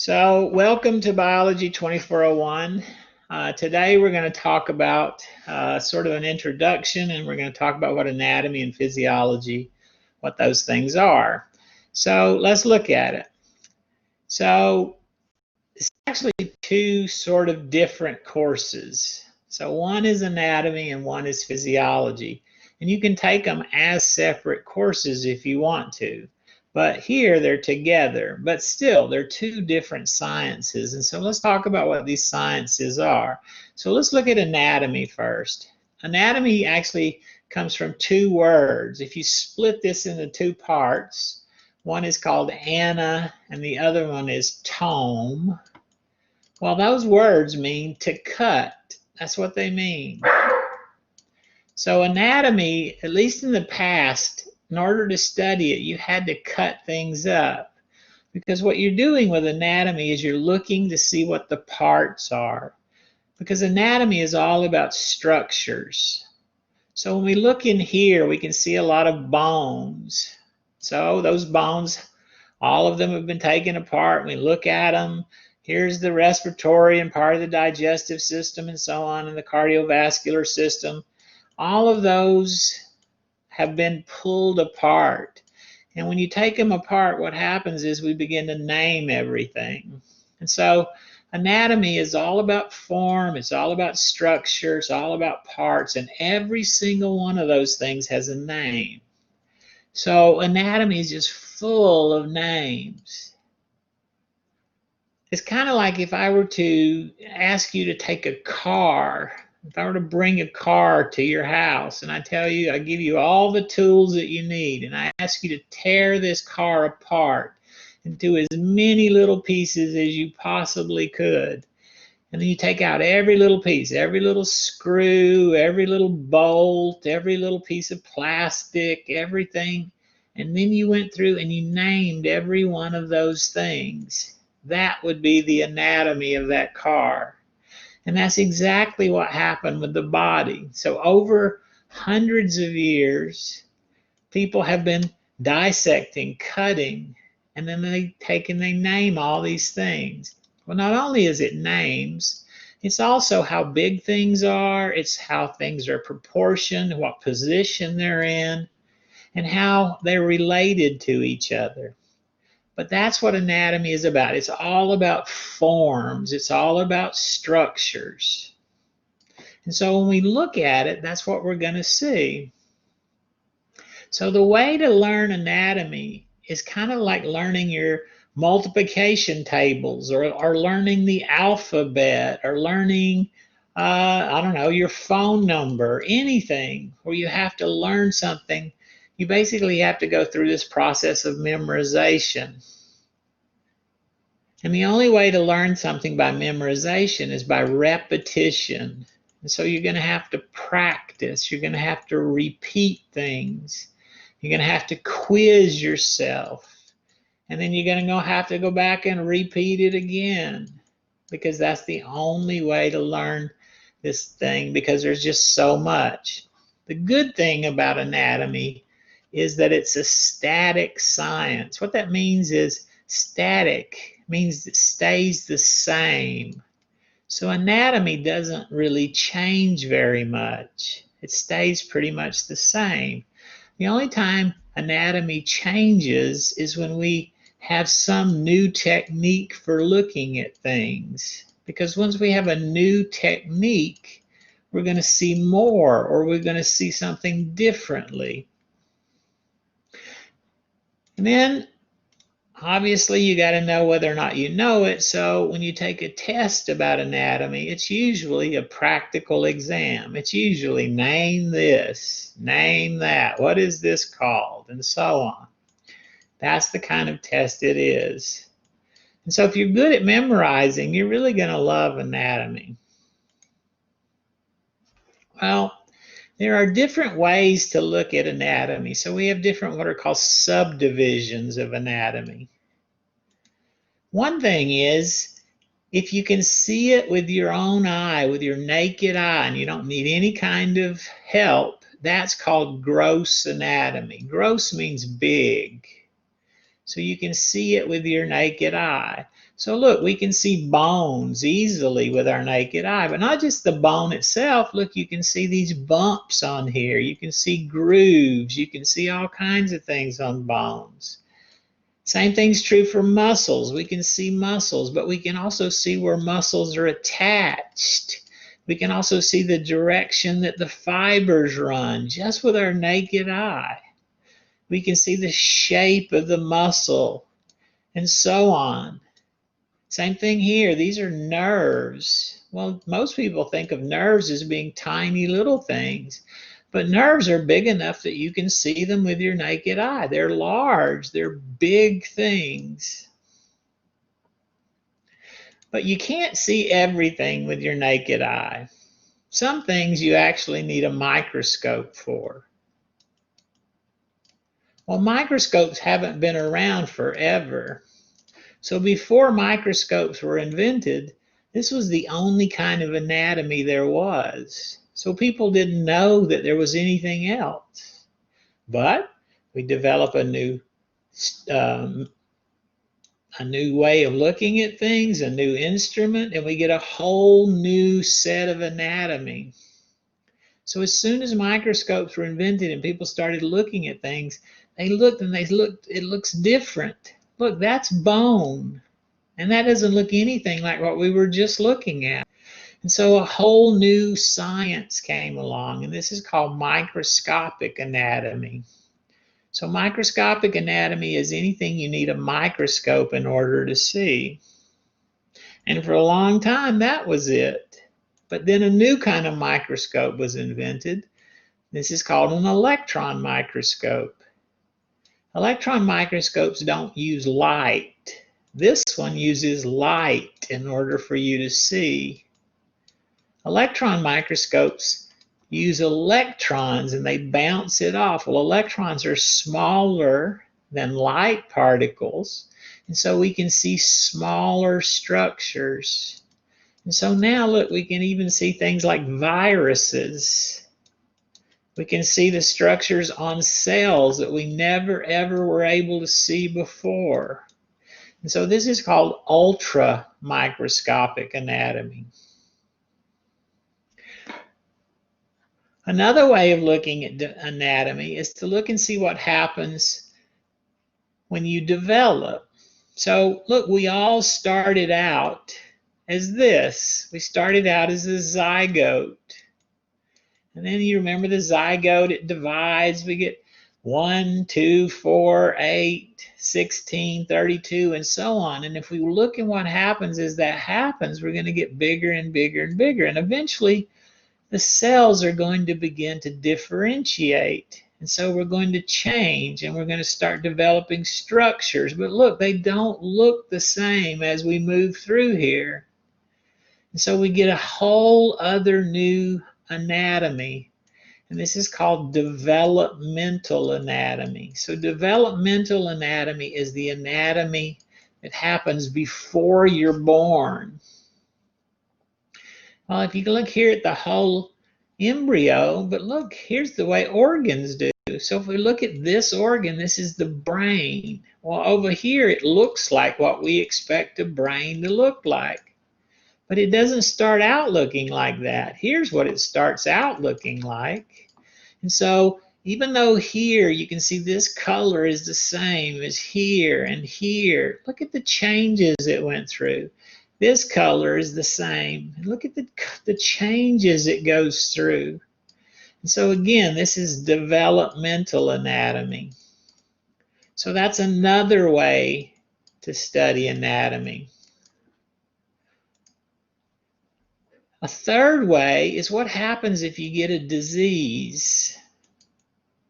So welcome to Biology 2401. Today we're going to talk about sort of an introduction, and we're going to talk about what anatomy and physiology, what those things are. So let's look at it. So it's actually two sort of different courses. So one is anatomy and one is physiology. And you can take them as separate courses if you want to. But here they're together, but still they're two different sciences. And so let's talk about what these sciences are. So let's look at anatomy first. Anatomy actually comes from two words. If you split this into two parts, one is called ana and the other one is tome. Well, those words mean to cut. That's what they mean. So anatomy, at least in the past, in order to study it, you had to cut things up. Because what you're doing with anatomy is you're looking to see what the parts are. Because anatomy is all about structures. So when we look in here, we can see a lot of bones. So those bones, all of them have been taken apart. We look at them. Here's the respiratory and part of the digestive system and so on, and the cardiovascular system. All of those have been pulled apart. And when you take them apart, what happens is we begin to name everything. And so anatomy is all about form, it's all about structure, it's all about parts, and every single one of those things has a name. So anatomy is just full of names. It's kind of like if I were to ask you to take a car. If I were to bring a car to your house and I tell you, I give you all the tools that you need, and I ask you to tear this car apart into as many little pieces as you possibly could. And then you take out every little piece, every little screw, every little bolt, every little piece of plastic, everything. And then you went through and you named every one of those things. That would be the anatomy of that car. And that's exactly what happened with the body. So over hundreds of years, people have been dissecting, cutting, and then they take and they name all these things. Well, not only is it names, it's also how big things are, it's how things are proportioned, what position they're in, and how they're related to each other. But that's what anatomy is about. It's all about forms. It's all about structures. And so when we look at it, that's what we're going to see. So the way to learn anatomy is kind of like learning your multiplication tables or learning the alphabet or learning, I don't know, your phone number, anything where you have to learn something. You basically have to go through this process of memorization. And the only way to learn something by memorization is by repetition. And so you're going to have to practice. You're going to have to repeat things. You're going to have to quiz yourself. And then you're going to have to go back and repeat it again, because that's the only way to learn this thing, because there's just so much. The good thing about anatomy is that it's a static science. What that means is static means it stays the same. So anatomy doesn't really change very much. It stays pretty much the same. The only time anatomy changes is when we have some new technique for looking at things. Because once we have a new technique, we're going to see more, or we're going to see something differently. And then obviously you got to know whether or not you know it. So when you take a test about anatomy, it's usually a practical exam. It's usually name this, name that, what is this called, and so on. That's the kind of test it is. And so if you're good at memorizing, you're really going to love anatomy. Well, there are different ways to look at anatomy. So we have different what are called subdivisions of anatomy. One thing is, if you can see it with your own eye, with your naked eye, and you don't need any kind of help, that's called gross anatomy. Gross means big. So you can see it with your naked eye. So look, we can see bones easily with our naked eye, but not just the bone itself. Look, you can see these bumps on here. You can see grooves. You can see all kinds of things on bones. Same thing's true for muscles. We can see muscles, but we can also see where muscles are attached. We can also see the direction that the fibers run just with our naked eye. We can see the shape of the muscle and so on. Same thing here. These are nerves. Well, most people think of nerves as being tiny little things, but nerves are big enough that you can see them with your naked eye. They're large. They're big things. But you can't see everything with your naked eye. Some things you actually need a microscope for. Well, microscopes haven't been around forever. So before microscopes were invented, this was the only kind of anatomy there was. So people didn't know that there was anything else. But we develop a new way of looking at things, a new instrument, and we get a whole new set of anatomy. So as soon as microscopes were invented and people started looking at things, it looks different. Look, that's bone. And that doesn't look anything like what we were just looking at. And so a whole new science came along, and this is called microscopic anatomy. So microscopic anatomy is anything you need a microscope in order to see. And for a long time, that was it. But then a new kind of microscope was invented. This is called an electron microscope. Electron microscopes don't use light. This one uses light in order for you to see. Electron microscopes use electrons and they bounce it off. Well, electrons are smaller than light particles, and so we can see smaller structures. And so now look, we can even see things like viruses. We can see the structures on cells that we never ever were able to see before. And so this is called ultra-microscopic anatomy. Another way of looking at anatomy is to look and see what happens when you develop. So look, we all started out as this. We started out as a zygote. And then you remember the zygote, it divides. We get 1, 2, 4, 8, 16, 32, and so on. And if we look at what happens as that happens, we're going to get bigger and bigger and bigger. And eventually, the cells are going to begin to differentiate. And so we're going to change and we're going to start developing structures. But look, they don't look the same as we move through here. And so we get a whole other new anatomy. And this is called developmental anatomy. So developmental anatomy is the anatomy that happens before you're born. Well, if you look here at the whole embryo, but look, here's the way organs do. So if we look at this organ, this is the brain. Well, over here, it looks like what we expect a brain to look like. But it doesn't start out looking like that. Here's what it starts out looking like. And so even though here you can see this color is the same as here and here, look at the changes it went through. This color is the same. Look at the changes it goes through. And so again, this is developmental anatomy. So that's another way to study anatomy. A third way is what happens if you get a disease.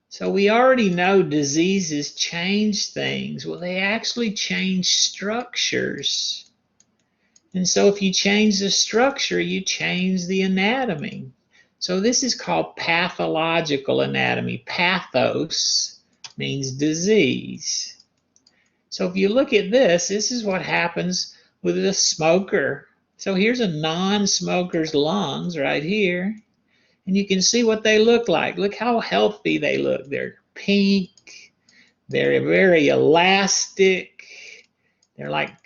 So we already know diseases change things. Well, they actually change structures. And so if you change the structure, you change the anatomy. So this is called pathological anatomy. Pathos means disease. So if you look at this, this is what happens with a smoker. So here's a non-smoker's lungs right here. And you can see what they look like. Look how healthy they look. They're pink. They're very elastic. They're like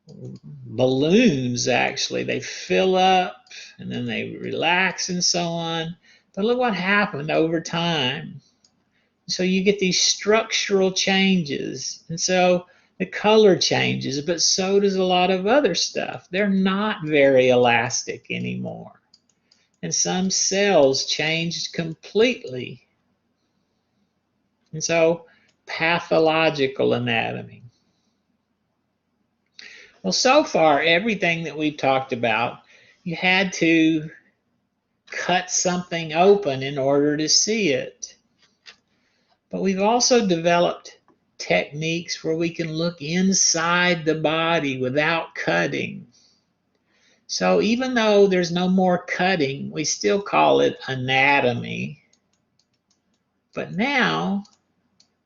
balloons, actually. They fill up and then they relax and so on. But look what happened over time. So you get these structural changes. And so the color changes, but so does a lot of other stuff. They're not very elastic anymore. And some cells changed completely. And so pathological anatomy. Well, so far, everything that we've talked about, you had to cut something open in order to see it. But we've also developed techniques where we can look inside the body without cutting. So even though there's no more cutting, we still call it anatomy. But now,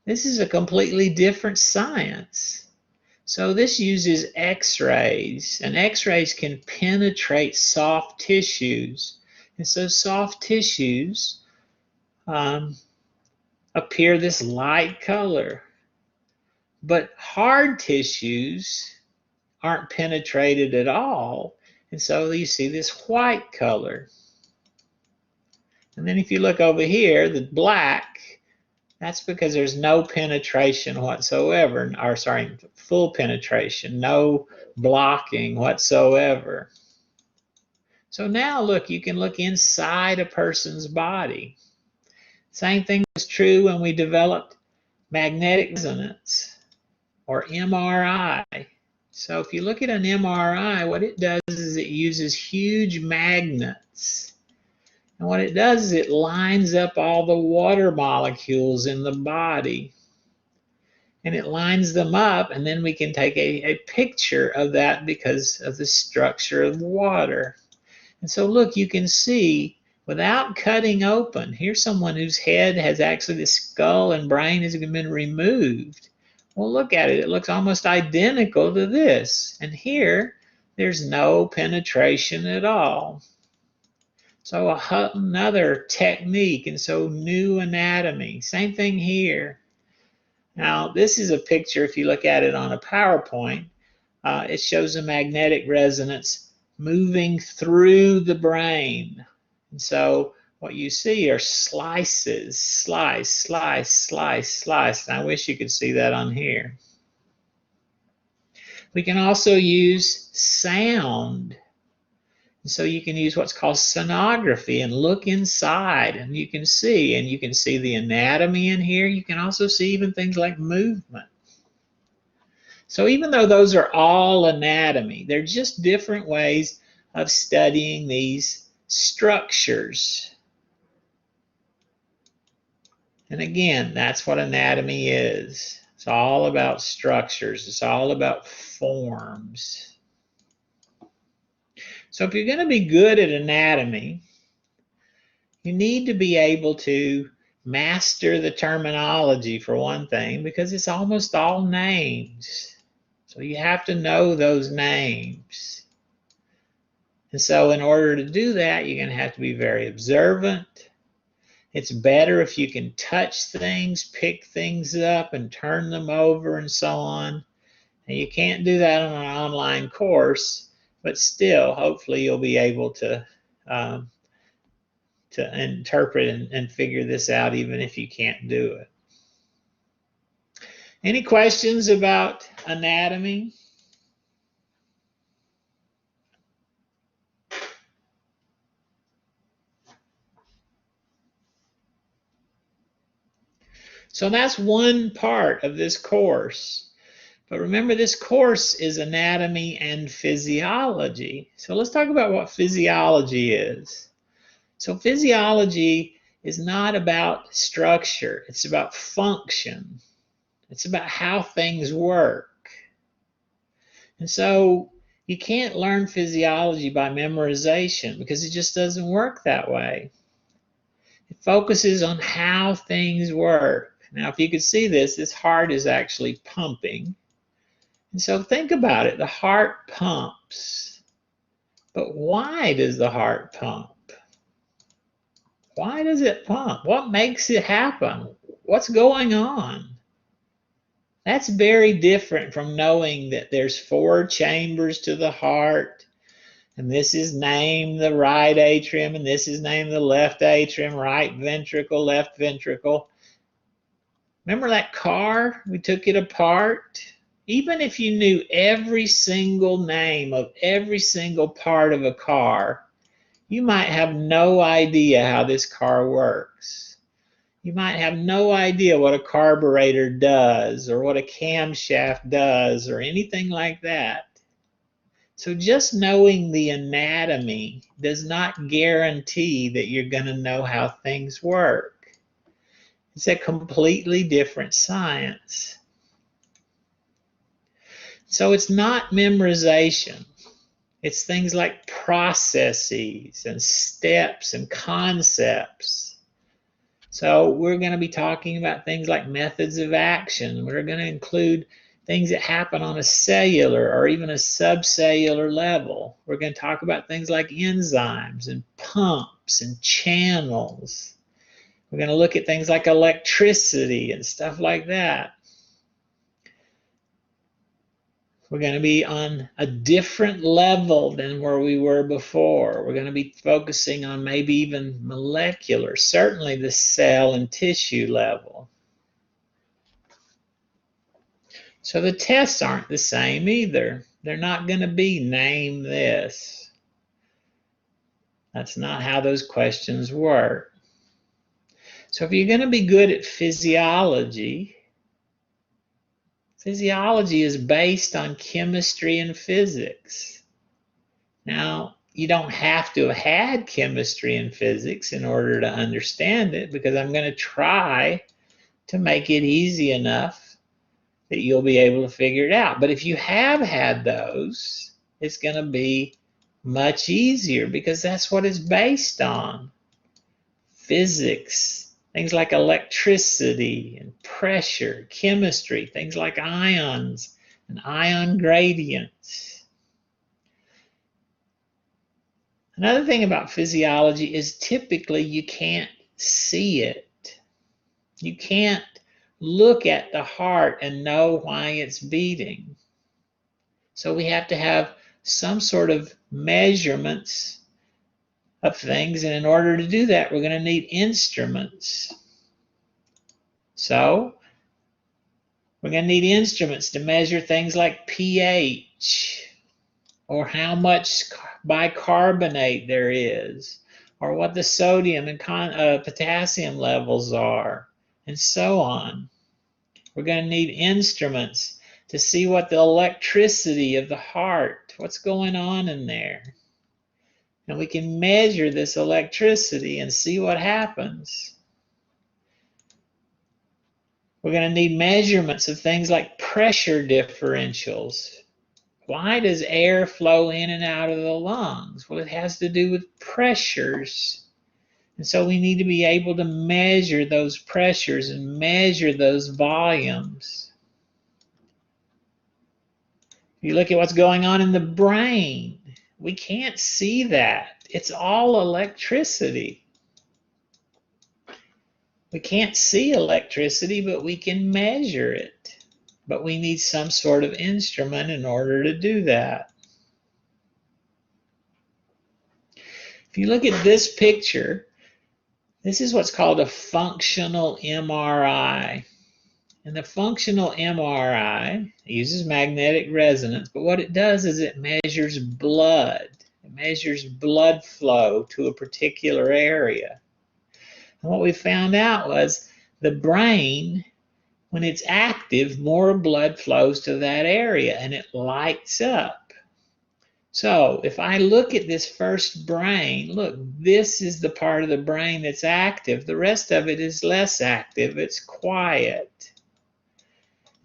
this is a completely different science. So this uses X-rays, and X-rays can penetrate soft tissues. And so soft tissues appear this light color. But hard tissues aren't penetrated at all, and so you see this white color. And then if you look over here, the black, that's because there's no penetration whatsoever, or sorry, full penetration, no blocking whatsoever. So now look, you can look inside a person's body. Same thing was true when we developed magnetic resonance or MRI. So if you look at an MRI, what it does is it uses huge magnets. And what it does is it lines up all the water molecules in the body. And it lines them up, and then we can take a picture of that because of the structure of water. And so look, you can see without cutting open, here's someone whose head has actually, the skull and brain has been removed. Well, look at it. It looks almost identical to this. And here, there's no penetration at all. So another technique, and so new anatomy. Same thing here. Now, this is a picture, if you look at it on a PowerPoint, it shows a magnetic resonance moving through the brain. And so what you see are slices, slice, slice, slice, slice. And I wish you could see that on here. We can also use sound. And so you can use what's called sonography and look inside, and you can see the anatomy in here. You can also see even things like movement. So even though those are all anatomy, they're just different ways of studying these structures. And again, that's what anatomy is. It's all about structures. It's all about forms. So if you're going to be good at anatomy, you need to be able to master the terminology for one thing, because it's almost all names. So you have to know those names. And so in order to do that, you're going to have to be very observant. It's better if you can touch things, pick things up, and turn them over and so on. And you can't do that on an online course, but still, hopefully you'll be able to interpret and figure this out even if you can't do it. Any questions about anatomy? So that's one part of this course. But remember, this course is anatomy and physiology. So let's talk about what physiology is. So physiology is not about structure. It's about function. It's about how things work. And so you can't learn physiology by memorization because it just doesn't work that way. It focuses on how things work. Now, if you could see this heart is actually pumping. And so think about it. The heart pumps. But why does the heart pump? Why does it pump? What makes it happen? What's going on? That's very different from knowing that there's 4 chambers to the heart, and this is named the right atrium, and this is named the left atrium, right ventricle, left ventricle. Remember that car? We took it apart. Even if you knew every single name of every single part of a car, you might have no idea how this car works. You might have no idea what a carburetor does or what a camshaft does or anything like that. So just knowing the anatomy does not guarantee that you're going to know how things work. It's a completely different science. So it's not memorization. It's things like processes and steps and concepts. So we're going to be talking about things like methods of action. We're going to include things that happen on a cellular or even a subcellular level. We're going to talk about things like enzymes and pumps and channels. We're going to look at things like electricity and stuff like that. We're going to be on a different level than where we were before. We're going to be focusing on maybe even molecular, certainly the cell and tissue level. So the tests aren't the same either. They're not going to be name this. That's not how those questions work. So if you're going to be good at physiology, physiology is based on chemistry and physics. Now, you don't have to have had chemistry and physics in order to understand it, because I'm going to try to make it easy enough that you'll be able to figure it out. But if you have had those, it's going to be much easier because that's what it's based on. Physics, things like electricity and pressure, chemistry, things like ions and ion gradients. Another thing about physiology is typically you can't see it. You can't look at the heart and know why it's beating. So we have to have some sort of measurements of things, and in order to do that, we're going to need instruments. So we're going to need instruments to measure things like pH, or how much bicarbonate there is, or what the sodium and potassium levels are, and so on. We're going to need instruments to see what the electricity of the heart, what's going on in there. And we can measure this electricity and see what happens. We're going to need measurements of things like pressure differentials. Why does air flow in and out of the lungs? Well, it has to do with pressures. And so we need to be able to measure those pressures and measure those volumes. If you look at what's going on in the brain, we can't see that. It's all electricity. We can't see electricity, but we can measure it. But we need some sort of instrument in order to do that. If you look at this picture, this is what's called a functional MRI. And the functional MRI uses magnetic resonance, but what it does is it measures blood. It measures blood flow to a particular area. And what we found out was the brain, when it's active, more blood flows to that area and it lights up. So if I look at this first brain, look, this is the part of the brain that's active. The rest of it is less active. It's quiet.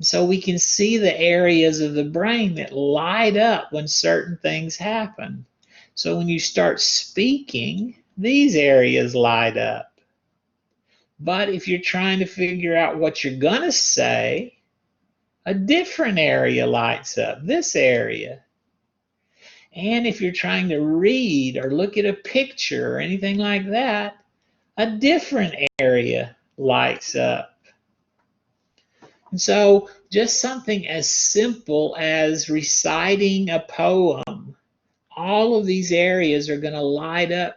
So we can see the areas of the brain that light up when certain things happen. So when you start speaking, these areas light up. But if you're trying to figure out what you're going to say, a different area lights up, this area. And if you're trying to read or look at a picture or anything like that, a different area lights up. And so just something as simple as reciting a poem, all of these areas are going to light up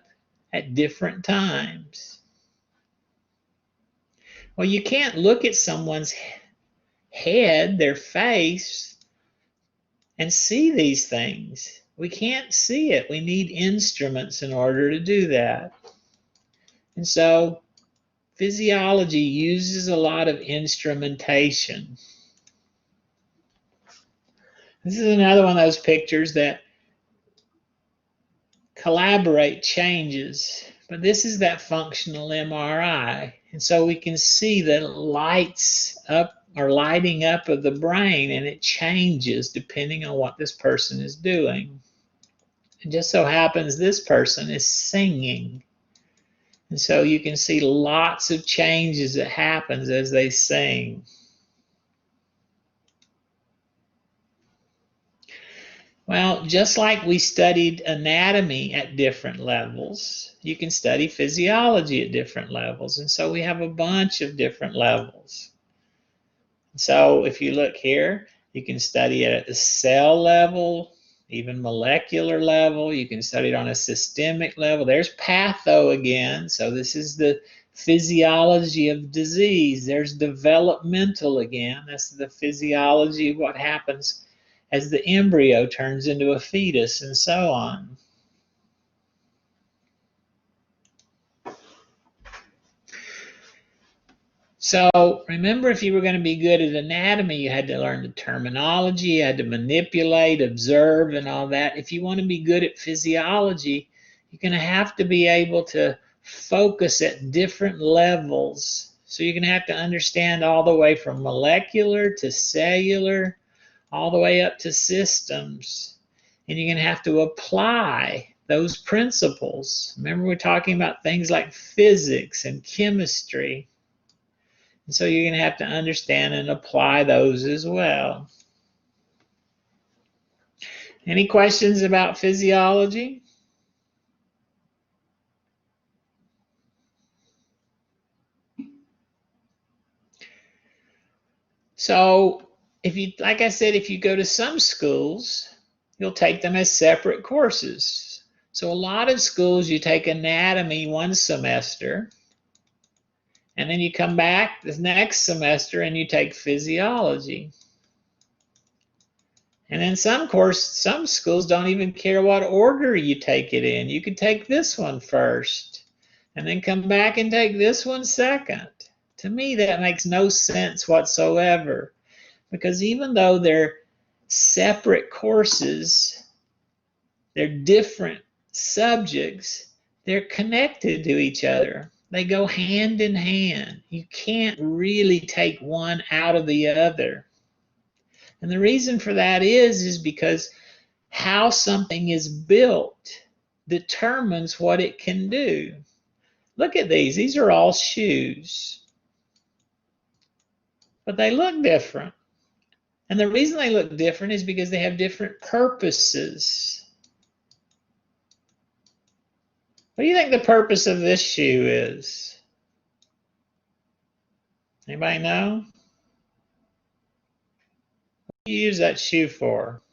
at different times. Well, you can't look at someone's head, their face, and see these things. We can't see it. We need instruments in order to do that. And so physiology uses a lot of instrumentation. This is another one of those pictures that collaborate changes, but this is that functional MRI. And so we can see the lights up or lighting up of the brain, and it changes depending on what this person is doing. It just so happens this person is singing. And so you can see lots of changes that happens as they sing. Well, just like we studied anatomy at different levels, you can study physiology at different levels. And so we have a bunch of different levels. So if you look here, you can study it at the cell level, even molecular level. You can study it on a systemic level. There's patho again. So this is the physiology of disease. There's developmental again. That's the physiology of what happens as the embryo turns into a fetus and so on. So remember, if you were going to be good at anatomy, you had to learn the terminology, you had to manipulate, observe, and all that. If you want to be good at physiology, you're going to have to be able to focus at different levels. So you're going to have to understand all the way from molecular to cellular, all the way up to systems. And you're going to have to apply those principles. Remember, we're talking about things like physics and chemistry. And so you're going to have to understand and apply those as well. Any questions about physiology? So if you, like I said, if you go to some schools, you'll take them as separate courses. So a lot of schools, you take anatomy one semester, and then you come back the next semester and you take physiology. And then some schools don't even care what order you take it in. You could take this one first and then come back and take this one second. To me, that makes no sense whatsoever, because even though they're separate courses, they're different subjects, they're connected to each other. They go hand in hand. You can't really take one out of the other. And the reason for that is because how something is built determines what it can do. Look at these. These are all shoes. But they look different. And the reason they look different is because they have different purposes. What do you think the purpose of this shoe is? Anybody know? What do you use that shoe for?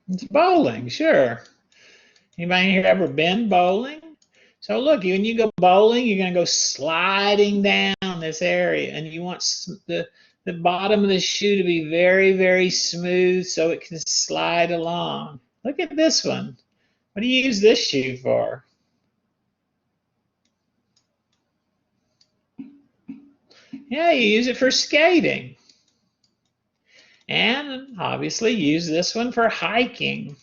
It's bowling, sure. Anybody here ever been bowling? So look, when you go bowling, you're going to go sliding down this area, and you want the bottom of the shoe to be very, very smooth so it can slide along. Look at this one. What do you use this shoe for? Yeah, you use it for skating. And obviously use this one for hiking.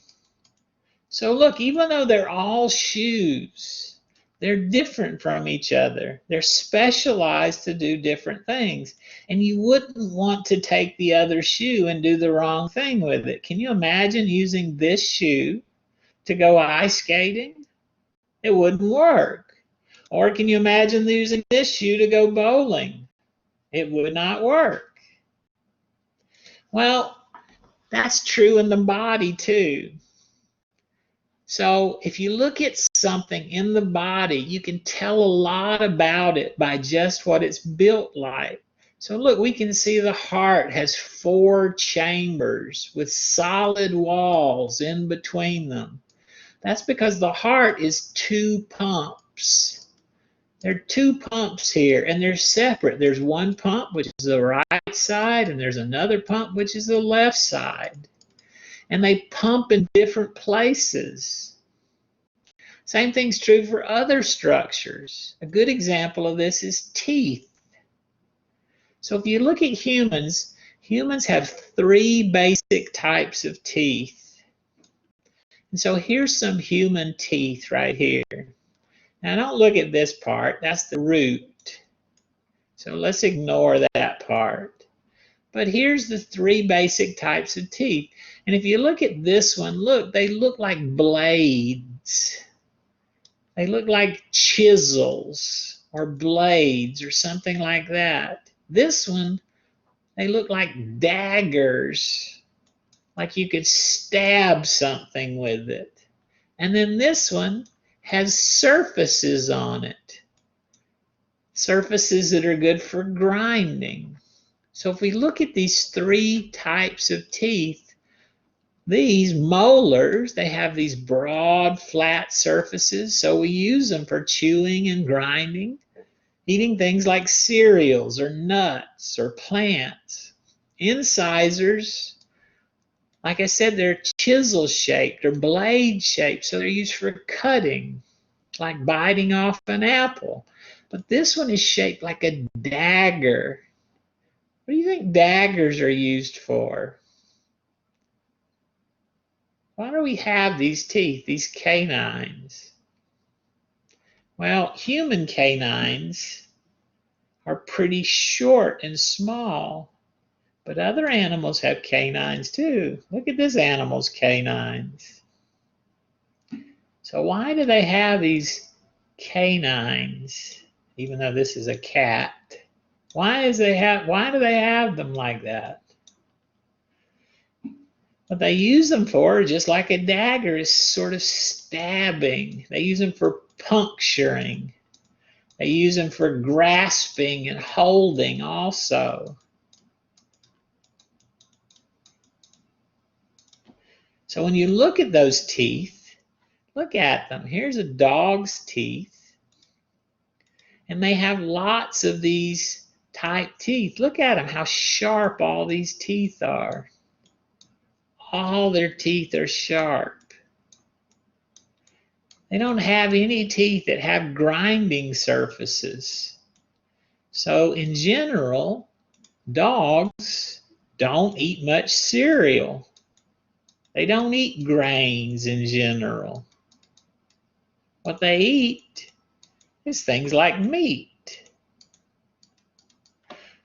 So look, even though they're all shoes, they're different from each other. They're specialized to do different things. And you wouldn't want to take the other shoe and do the wrong thing with it. Can you imagine using this shoe to go ice skating? It wouldn't work. Or can you imagine using this shoe to go bowling? It would not work. Well, that's true in the body too. So if you look at something in the body, you can tell a lot about it by just what it's built like. So look, we can see the heart has 4 chambers with solid walls in between them. That's because the heart is 2 pumps. There are 2 pumps here, and they're separate. There's one pump, which is the right side, and there's another pump, which is the left side. And they pump in different places. Same thing's true for other structures. A good example of this is teeth. So if you look at humans, humans have 3 basic types of teeth. And so here's some human teeth right here. Now don't look at this part, that's the root. So let's ignore that part. But here's the 3 basic types of teeth. And if you look at this one, look, they look like blades. They look like chisels or blades or something like that. This one, they look like daggers, like you could stab something with it. And then this one has surfaces on it, surfaces that are good for grinding. So if we look at these 3 types of teeth, these molars, they have these broad, flat surfaces, so we use them for chewing and grinding, eating things like cereals or nuts or plants. Incisors, like I said, they're chisel-shaped or blade-shaped, so they're used for cutting, like biting off an apple. But this one is shaped like a dagger. What do you think daggers are used for? Why do we have these teeth, these canines? Well, human canines are pretty short and small, but other animals have canines too. Look at this animal's canines. So why do they have these canines, even though this is a cat? Why do they have them like that? What they use them for, just like a dagger, is sort of stabbing. They use them for puncturing. They use them for grasping and holding also. So when you look at those teeth, look at them. Here's a dog's teeth. And they have lots of these type teeth. Look at them, how sharp all these teeth are. All their teeth are sharp. They don't have any teeth that have grinding surfaces. So in general, dogs don't eat much cereal. They don't eat grains in general. What they eat is things like meat.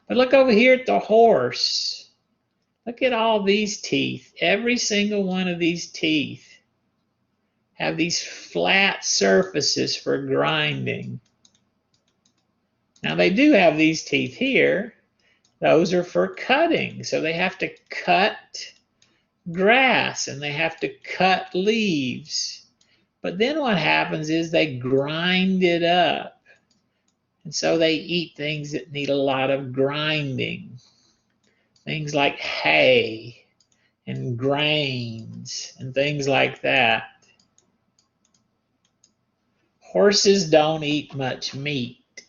But look over here at the horse. Look at all these teeth. Every single one of these teeth have these flat surfaces for grinding. Now they do have these teeth here. Those are for cutting. So they have to cut grass and they have to cut leaves. But then what happens is they grind it up. And so they eat things that need a lot of grinding. Things like hay and grains and things like that. Horses don't eat much meat.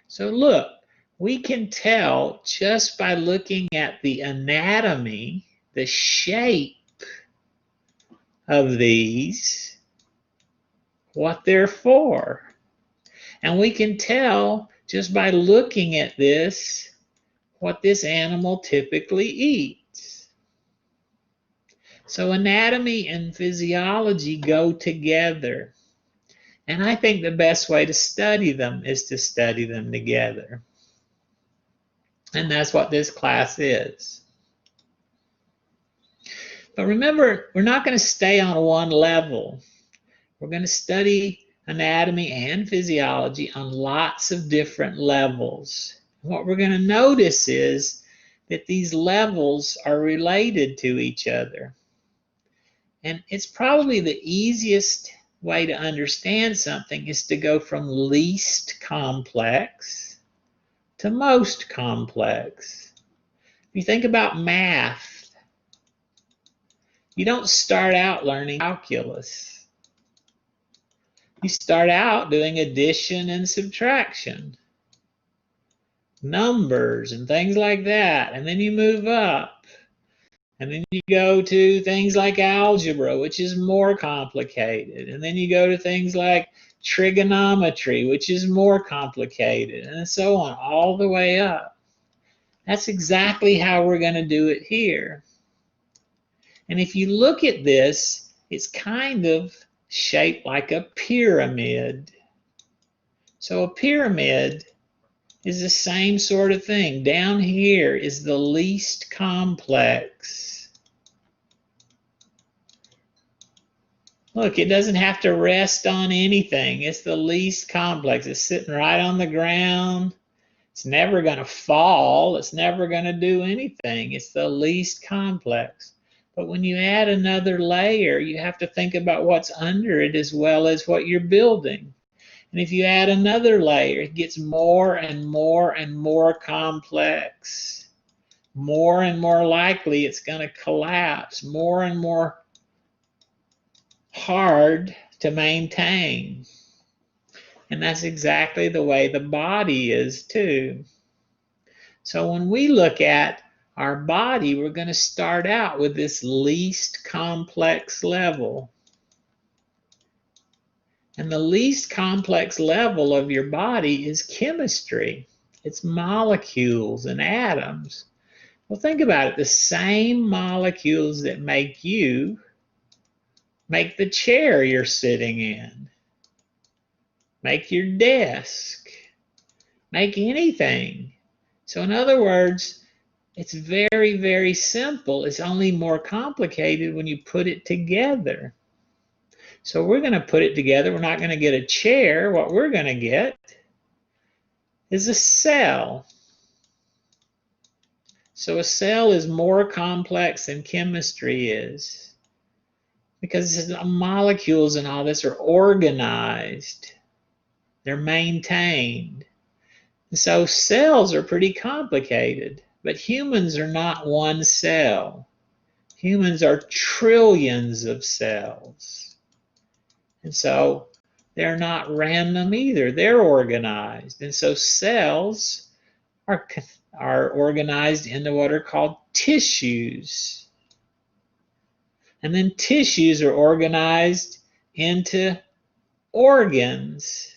So look, we can tell just by looking at the anatomy, the shape of these, what they're for. And we can tell just by looking at this, what this animal typically eats. So anatomy and physiology go together. And I think the best way to study them is to study them together. And that's what this class is. But remember, we're not going to stay on one level. We're going to study anatomy and physiology on lots of different levels. What we're going to notice is that these levels are related to each other. And it's probably the easiest way to understand something is to go from least complex to most complex. If you think about math, you don't start out learning calculus. You start out doing addition and subtraction, numbers and things like that, and then you move up. And then you go to things like algebra, which is more complicated. And then you go to things like trigonometry, which is more complicated, and so on, all the way up. That's exactly how we're going to do it here. And if you look at this, it's kind of shaped like a pyramid. So a pyramid is the same sort of thing. Down here is the least complex. Look, it doesn't have to rest on anything. It's the least complex. It's sitting right on the ground. It's never going to fall. It's never going to do anything. It's the least complex. But when you add another layer, you have to think about what's under it as well as what you're building. And if you add another layer, it gets more and more and more complex. More and more likely it's going to collapse. More and more hard to maintain. And that's exactly the way the body is too. So when we look at our body, we're going to start out with this least complex level. And the least complex level of your body is chemistry. It's molecules and atoms. Well, think about it. The same molecules that make you make the chair you're sitting in, make your desk, make anything. So in other words, it's very, very simple. It's only more complicated when you put it together. So we're going to put it together. We're not going to get a chair. What we're going to get is a cell. So a cell is more complex than chemistry is because the molecules and all this are organized. They're maintained. And so cells are pretty complicated, but humans are not one cell. Humans are trillions of cells. And so they're not random either. They're organized. And so cells are organized into what are called tissues. And then tissues are organized into organs.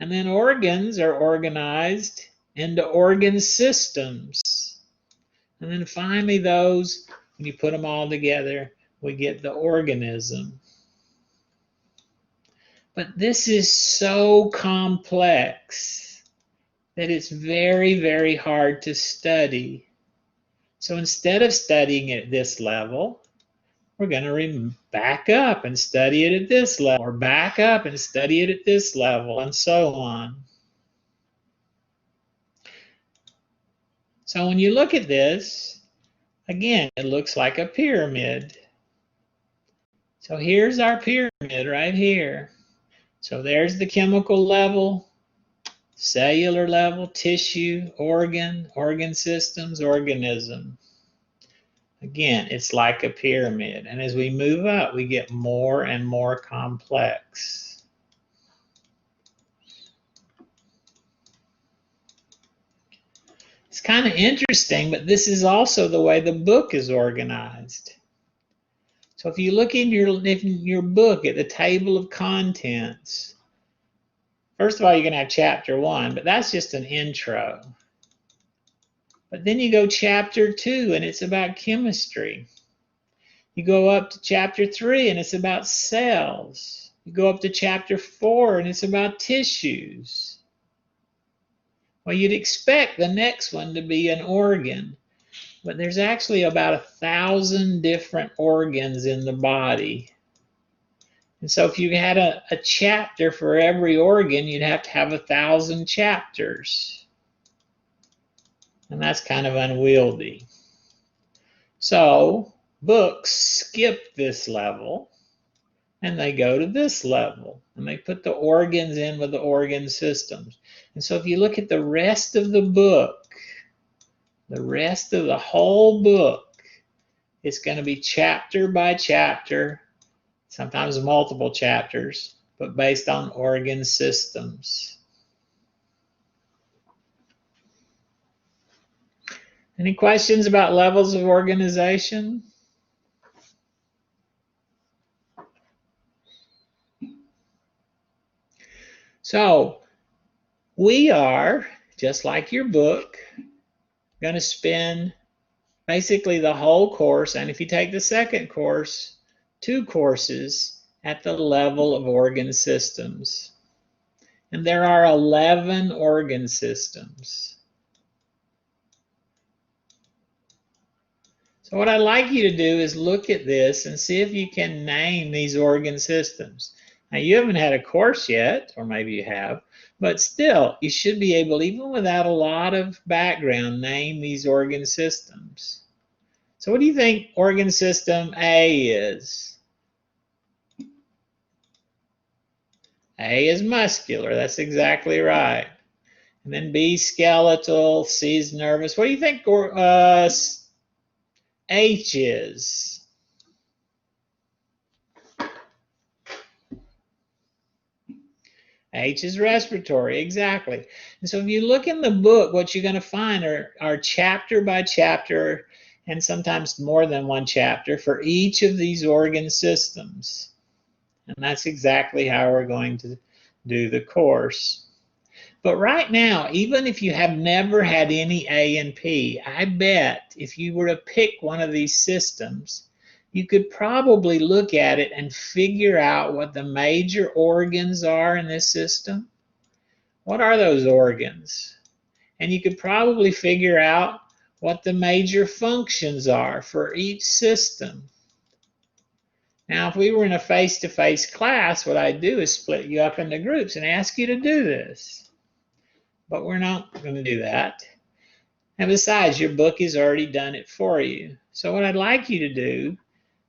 And then organs are organized into organ systems. And then finally those, when you put them all together, we get the organism. But this is so complex that it's very, very hard to study. So instead of studying it at this level, we're going to back up and study it at this level, or back up and study it at this level, and so on. So when you look at this, again, it looks like a pyramid. So here's our pyramid right here. So there's the chemical level, cellular level, tissue, organ systems, organism. Again, it's like a pyramid. And as we move up, we get more and more complex. It's kind of interesting, but this is also the way the book is organized. So if you look in your book at the table of contents, first of all, you're going to have chapter 1, but that's just an intro. But then you go chapter 2, and it's about chemistry. You go up to chapter 3, and it's about cells. You go up to chapter 4, and it's about tissues. Well, you'd expect the next one to be an organ. But there's actually about 1,000 different organs in the body. And so if you had a chapter for every organ, you'd have to have 1,000 chapters. And that's kind of unwieldy. So books skip this level and they go to this level and they put the organs in with the organ systems. And so if you look at the rest of the book, the rest of the whole book, it's going to be chapter by chapter, sometimes multiple chapters, but based on organ systems. Any questions about levels of organization? So we are, just like your book, going to spend basically the whole course, and if you take the second course, 2 courses at the level of organ systems. And there are 11 organ systems. So what I'd like you to do is look at this and see if you can name these organ systems. Now you haven't had a course yet, or maybe you have, but still you should be able, even without a lot of background, name these organ systems. So what do you think organ system A is? A is muscular, that's exactly right. And then B, skeletal, C is nervous. What do you think H is? H is respiratory, exactly. And so if you look in the book, what you're going to find are chapter by chapter, and sometimes more than one chapter for each of these organ systems. And that's exactly how we're going to do the course. But right now, even if you have never had any A and P, I bet if you were to pick one of these systems, you could probably look at it and figure out what the major organs are in this system. What are those organs? And you could probably figure out what the major functions are for each system. Now, if we were in a face-to-face class, what I'd do is split you up into groups and ask you to do this. But we're not going to do that. And besides, your book has already done it for you. So what I'd like you to do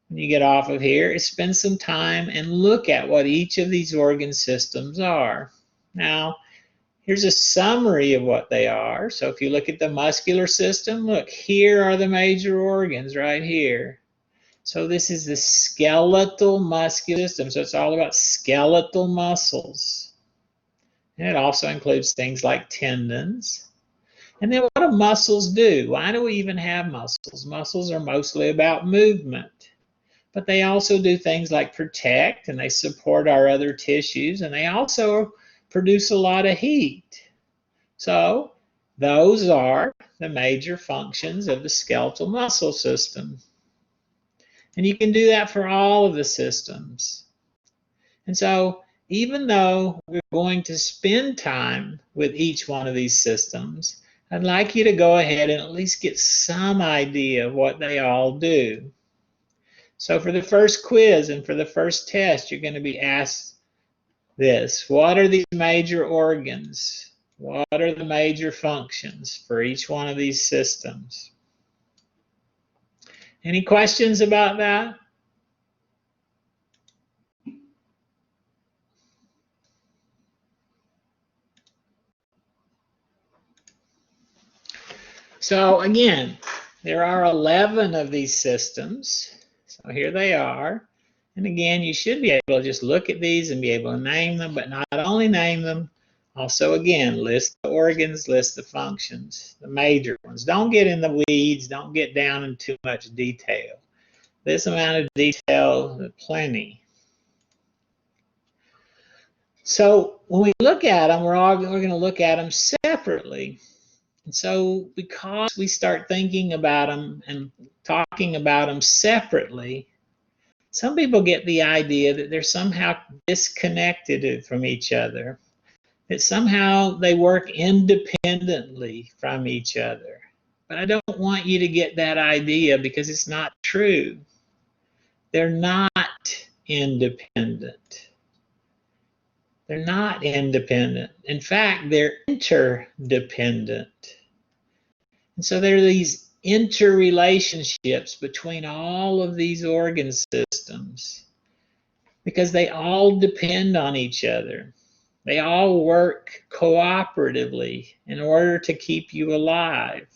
when you get off of here is spend some time and look at what each of these organ systems are. Now, here's a summary of what they are. So if you look at the muscular system, look, here are the major organs right here. So this is the skeletal muscular system. So it's all about skeletal muscles. And it also includes things like tendons. And then what do muscles do? Why do we even have muscles? Muscles are mostly about movement. But they also do things like protect, and they support our other tissues, and they also produce a lot of heat. So those are the major functions of the skeletal muscle system. And you can do that for all of the systems. And so even though we're going to spend time with each one of these systems, I'd like you to go ahead and at least get some idea of what they all do. So for the first quiz and for the first test, you're going to be asked this: what are these major organs? What are the major functions for each one of these systems? Any questions about that? So again, there are 11 of these systems. So here they are. And again, you should be able to just look at these and be able to name them, but not only name them, also again, list the organs, list the functions, the major ones. Don't get in the weeds, don't get down in too much detail. This amount of detail, plenty. So when we look at them, we're going to look at them separately. And so because we start thinking about them and talking about them separately, some people get the idea that they're somehow disconnected from each other, that somehow they work independently from each other. But I don't want you to get that idea, because it's not true. They're not independent. They're not independent. In fact, they're interdependent. And so there are these interrelationships between all of these organ systems because they all depend on each other. They all work cooperatively in order to keep you alive.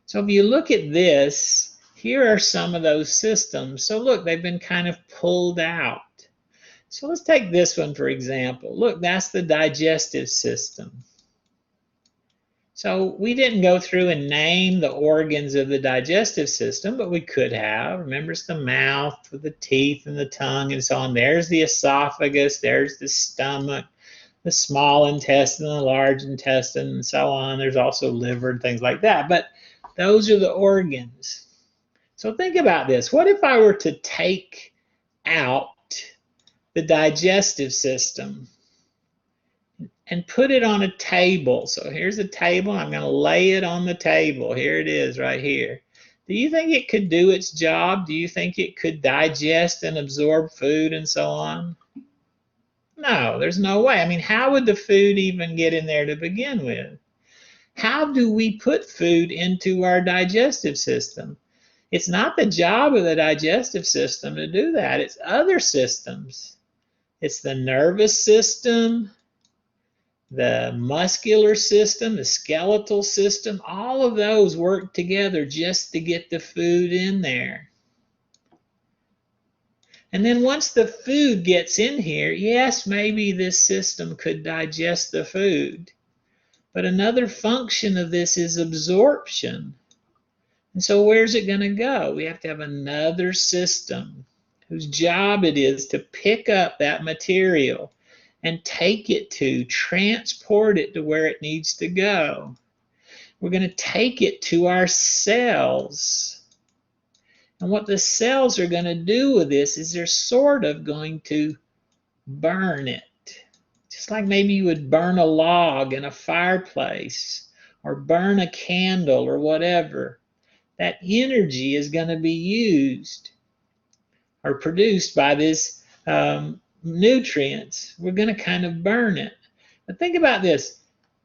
So if you look at this, here are some of those systems. So look, they've been kind of pulled out. So let's take this one for example. Look, that's the digestive system. So we didn't go through and name the organs of the digestive system, but we could have. Remember, it's the mouth with the teeth and the tongue and so on. There's the esophagus, there's the stomach, the small intestine, the large intestine, and so on. There's also liver and things like that. But those are the organs. So think about this. What if I were to take out the digestive system and put it on a table? So here's a table. I'm going to lay it on the table. Here it is right here. Do you think it could do its job? Do you think it could digest and absorb food and so on? No, there's no way. I mean, how would the food even get in there to begin with? How do we put food into our digestive system? It's not the job of the digestive system to do that. It's other systems. It's the nervous system, the muscular system, the skeletal system. All of those work together just to get the food in there. And then once the food gets in here, yes, maybe this system could digest the food. But another function of this is absorption. And so where's it going to go? We have to have another system whose job it is to pick up that material and take it to, transport it to where it needs to go. We're going to take it to our cells. And what the cells are going to do with this is they're sort of going to burn it. Just like maybe you would burn a log in a fireplace or burn a candle or whatever. That energy is going to be used or produced by this nutrients. We're going to kind of burn it. But think about this.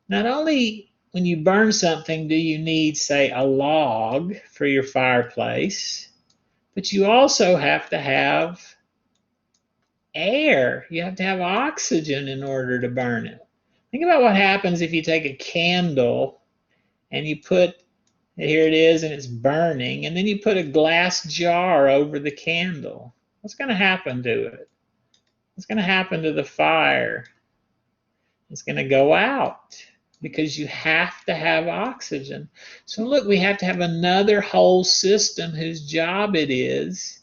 Not only when you burn something do you need, say, a log for your fireplace, but you also have to have air. You have to have oxygen in order to burn it. Think about what happens if you take a candle and you put, here it is, and it's burning, and then you put a glass jar over the candle. What's going to happen to it? What's going to happen to the fire? It's going to go out because you have to have oxygen. So look, we have to have another whole system whose job it is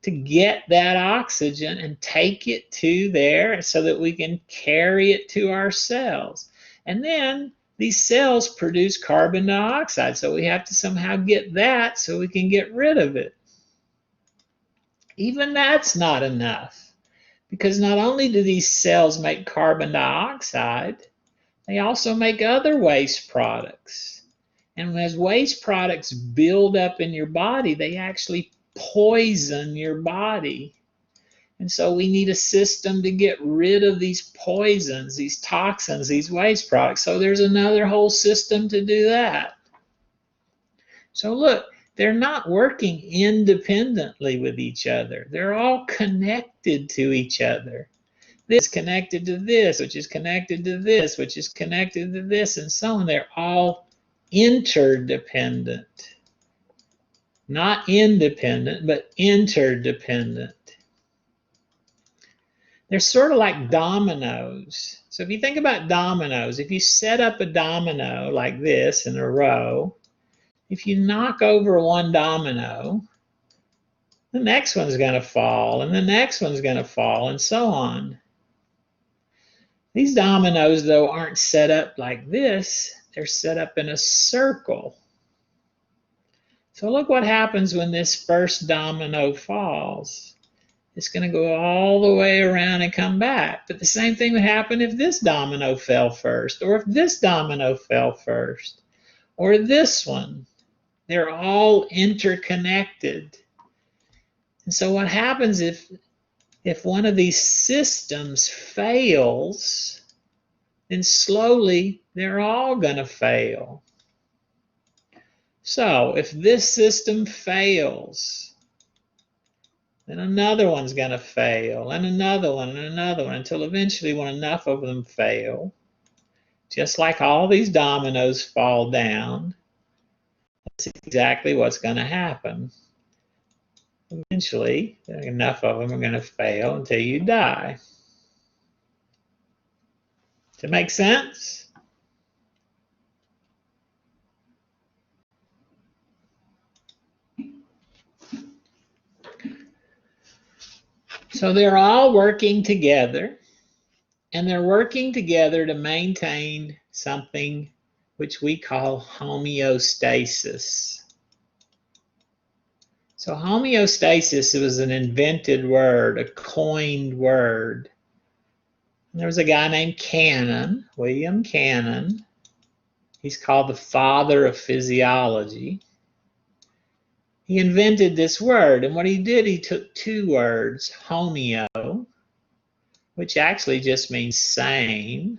to get that oxygen and take it to there so that we can carry it to our cells. And then these cells produce carbon dioxide, so we have to somehow get that so we can get rid of it. Even that's not enough, because not only do these cells make carbon dioxide, they also make other waste products. And as waste products build up in your body, they actually poison your body. And so we need a system to get rid of these poisons, these toxins, these waste products. So there's another whole system to do that. So look, they're not working independently with each other. They're all connected to each other. This is connected to this, which is connected to this, which is connected to this, and so on. They're all interdependent. Not independent, but interdependent. They're sort of like dominoes. So if you think about dominoes, if you set up a domino like this in a row, if you knock over one domino, the next one's going to fall, and the next one's going to fall, and so on. These dominoes, though, aren't set up like this. They're set up in a circle. So look what happens when this first domino falls. It's going to go all the way around and come back. But the same thing would happen if this domino fell first, or if this domino fell first, or this one. They're all interconnected. And so what happens if one of these systems fails, then slowly they're all going to fail. So if this system fails, then another one's going to fail, and another one, and another one, until eventually when enough of them fail, just like all these dominoes fall down, that's exactly what's going to happen. Eventually, enough of them are going to fail until you die. Does it make sense? So they're all working together, and they're working together to maintain something which we call homeostasis. So homeostasis was an invented word, a coined word. And there was a guy named Cannon, William Cannon. He's called the father of physiology. He invented this word, and what he did, he took two words, homeo, which actually just means same,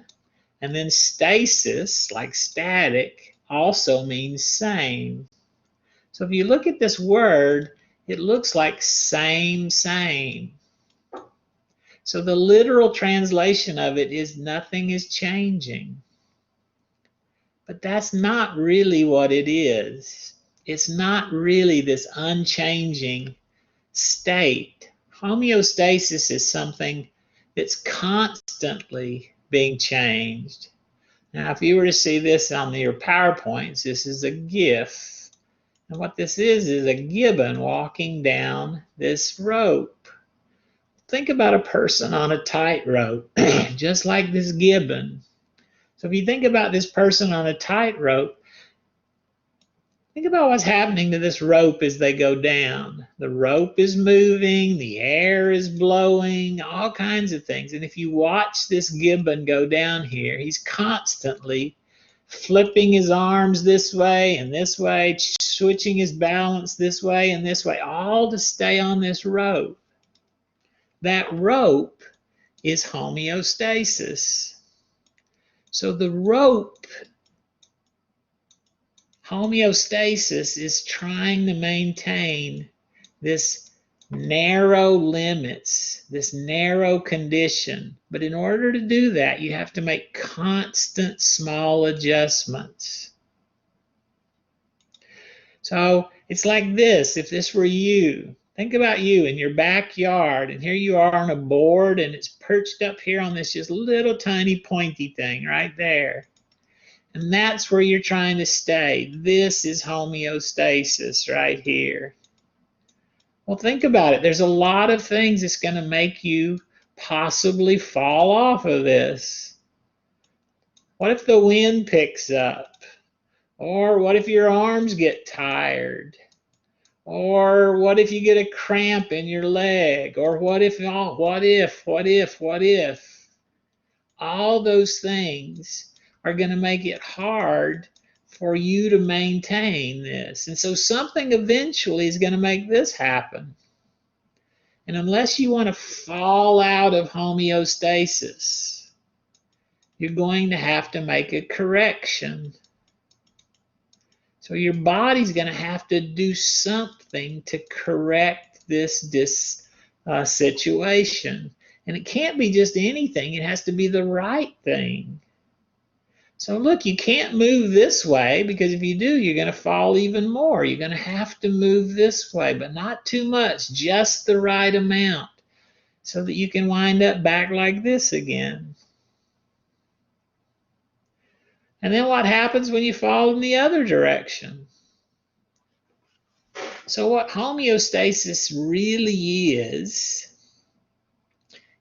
and then stasis, like static, also means same. So if you look at this word, it looks like same. So the literal translation of it is nothing is changing. But that's not really what it is. It's not really this unchanging state. Homeostasis is something that's constantly being changed. Now, if you were to see this on your PowerPoints, this is a GIF. And what this is a gibbon walking down this rope. Think about a person on a tightrope, just like this gibbon. So if you think about this person on a tightrope, think about what's happening to this rope as they go down. The rope is moving, the air is blowing, all kinds of things. And if you watch this gibbon go down here, he's constantly flipping his arms this way and this way, switching his balance this way and this way, all to stay on this rope. That rope is homeostasis. So the rope, homeostasis, is trying to maintain this narrow limits, this narrow condition. But in order to do that, you have to make constant small adjustments. So it's like this. If this were you, think about you in your backyard, and here you are on a board, and it's perched up here on this just little tiny pointy thing right there. And that's where you're trying to stay. This is homeostasis right here. Well, think about it. There's a lot of things that's going to make you possibly fall off of this. What if the wind picks up? Or what if your arms get tired? Or what if you get a cramp in your leg? Or what if? All those things are going to make it hard for you to maintain this. And so something eventually is going to make this happen. And unless you want to fall out of homeostasis, you're going to have to make a correction. So your body's going to have to do something to correct this situation. And it can't be just anything. It has to be the right thing. So look, you can't move this way, because if you do, you're going to fall even more. You're going to have to move this way, but not too much, just the right amount, so that you can wind up back like this again. And then what happens when you fall in the other direction? So what homeostasis really is,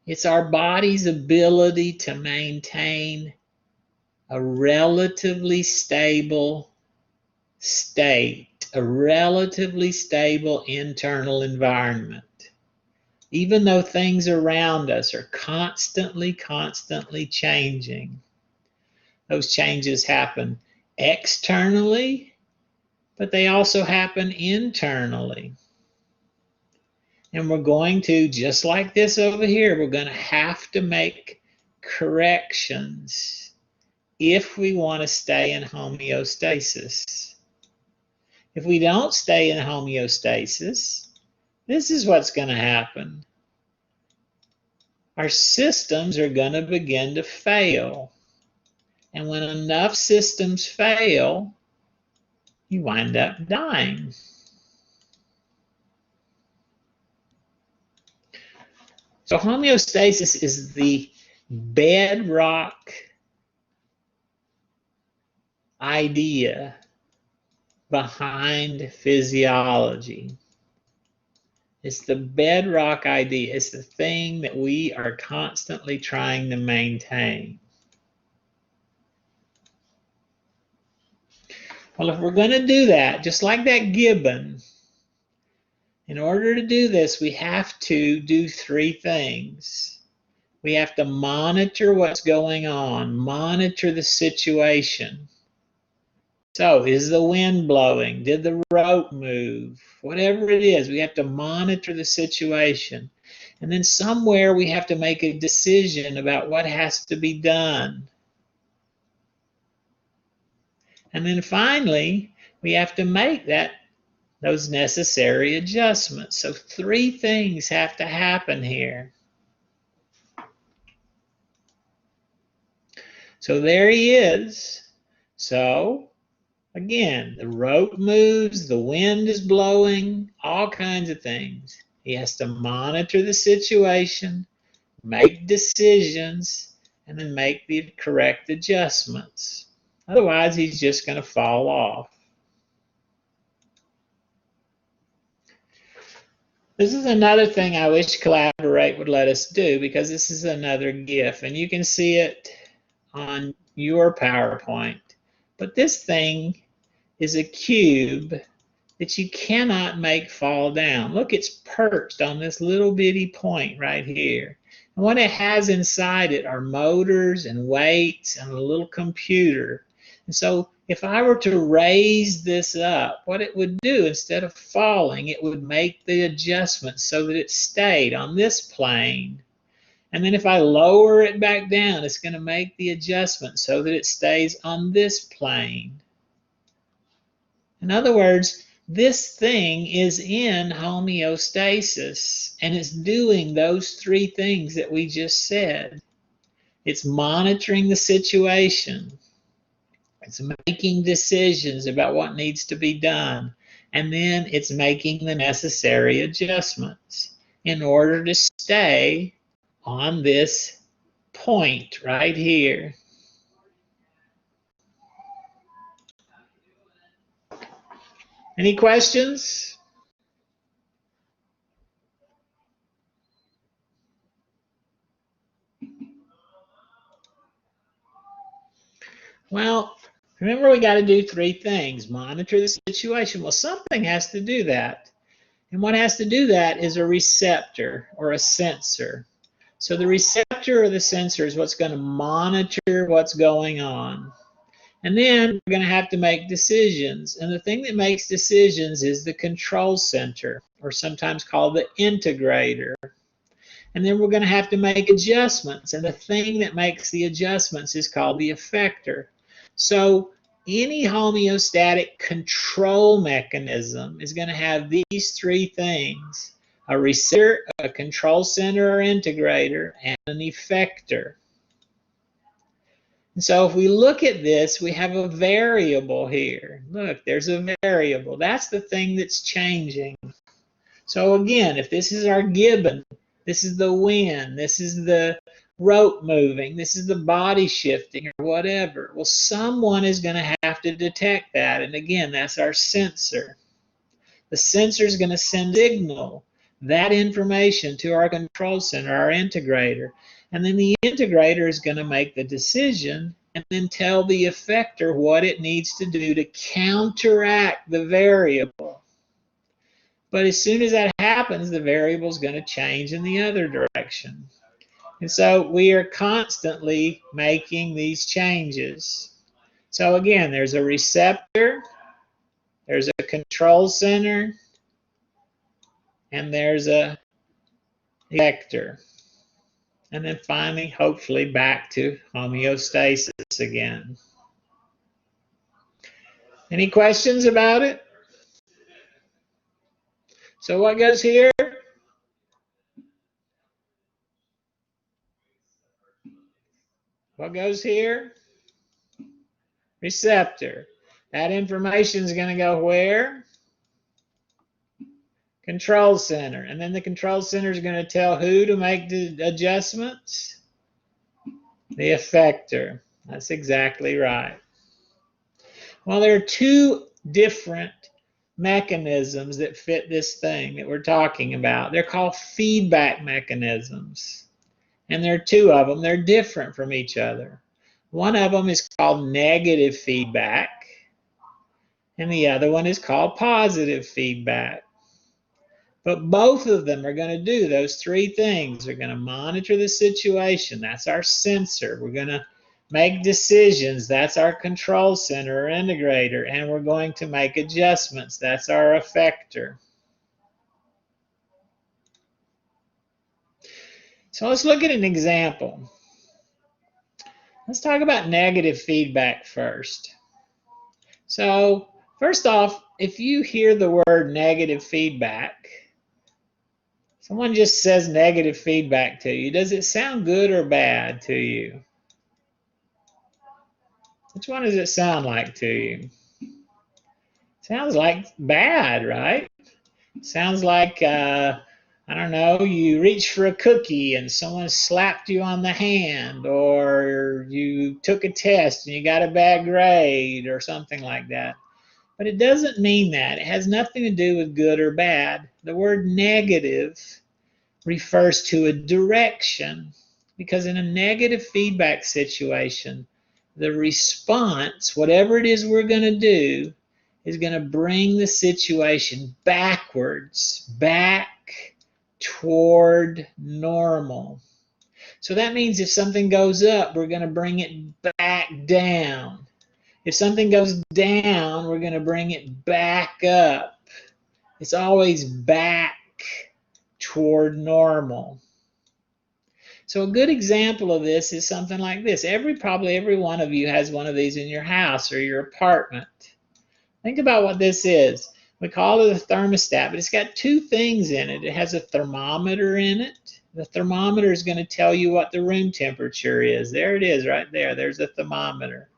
it's our body's ability to maintain a relatively stable state, a relatively stable internal environment. Even though things around us are constantly changing. Those changes happen externally, but they also happen internally. And we're going to, just like this over here, we're going to have to make corrections if we want to stay in homeostasis. If we don't stay in homeostasis, this is what's going to happen. Our systems are going to begin to fail. And when enough systems fail, you wind up dying. So homeostasis is the bedrock idea behind physiology. It's the bedrock idea. It's the thing that we are constantly trying to maintain. Well, if we're going to do that, just like that gibbon, in order to do this, we have to do three things. We have to monitor what's going on, monitor the situation. So, is the wind blowing? Did the rope move? Whatever it is, we have to monitor the situation. And then somewhere we have to make a decision about what has to be done. And then finally, we have to make those necessary adjustments. So three things have to happen here. So there he is. So again, the rope moves, the wind is blowing, all kinds of things. He has to monitor the situation, make decisions, and then make the correct adjustments. Otherwise, he's just going to fall off. This is another thing I wish Collaborate would let us do, because this is another GIF, and you can see it on your PowerPoint. But this thing is a cube that you cannot make fall down. Look, it's perched on this little bitty point right here. And what it has inside it are motors and weights and a little computer. And so if I were to raise this up, what it would do, instead of falling, it would make the adjustment so that it stayed on this plane. And then if I lower it back down, it's going to make the adjustment so that it stays on this plane. In other words, this thing is in homeostasis, and it's doing those three things that we just said. It's monitoring the situation. It's making decisions about what needs to be done. And then it's making the necessary adjustments in order to stay on this point right here. Any questions? Well, remember, we got to do three things. Monitor the situation. Well, something has to do that. And what has to do that is a receptor or a sensor. So the receptor or the sensor is what's going to monitor what's going on. And then we're going to have to make decisions. And the thing that makes decisions is the control center, or sometimes called the integrator. And then we're going to have to make adjustments. And the thing that makes the adjustments is called the effector. So any homeostatic control mechanism is going to have these three things: a receptor, a control center or integrator, and an effector. And so if we look at this, we have a variable here. Look, there's a variable. That's the thing that's changing. So again, if this is our gibbon, this is the wind, this is the rope moving, this is the body shifting or whatever. Well, someone is going to have to detect that. And again, that's our sensor. The sensor is going to send signal, that information, to our control center, our integrator. And then the integrator is going to make the decision and then tell the effector what it needs to do to counteract the variable. But as soon as that happens, the variable is going to change in the other direction. And so we are constantly making these changes. So again, there's a receptor, there's a control center, and there's a effector. And then finally, hopefully, back to homeostasis again. Any questions about it? So what goes here? What goes here? Receptor. That information is going to go where? Control center. And then the control center is going to tell who to make the adjustments? The effector. That's exactly right. Well, there are two different mechanisms that fit this thing that we're talking about. They're called feedback mechanisms. And there are two of them. They're different from each other. One of them is called negative feedback, and the other one is called positive feedback. But both of them are going to do those three things. They're going to monitor the situation. That's our sensor. We're going to make decisions. That's our control center or integrator. And we're going to make adjustments. That's our effector. So let's look at an example. Let's talk about negative feedback first. So first off, if you hear the word negative feedback, someone just says negative feedback to you, does it sound good or bad to you? Which one does it sound like to you? Sounds like bad, right? Sounds like, I don't know, you reached for a cookie and someone slapped you on the hand, or you took a test and you got a bad grade or something like that. But it doesn't mean that. It has nothing to do with good or bad. The word negative refers to a direction, because in a negative feedback situation, the response, whatever it is we're going to do, is going to bring the situation backwards, back toward normal. So that means if something goes up, we're going to bring it back down. If something goes down, we're going to bring it back up. It's always back toward normal. So a good example of this is something like this. Probably every one of you has one of these in your house or your apartment. Think about what this is. We call it a thermostat, but it's got two things in it. It has a thermometer in it. The thermometer is going to tell you what the room temperature is. There it is right there. There's a thermometer.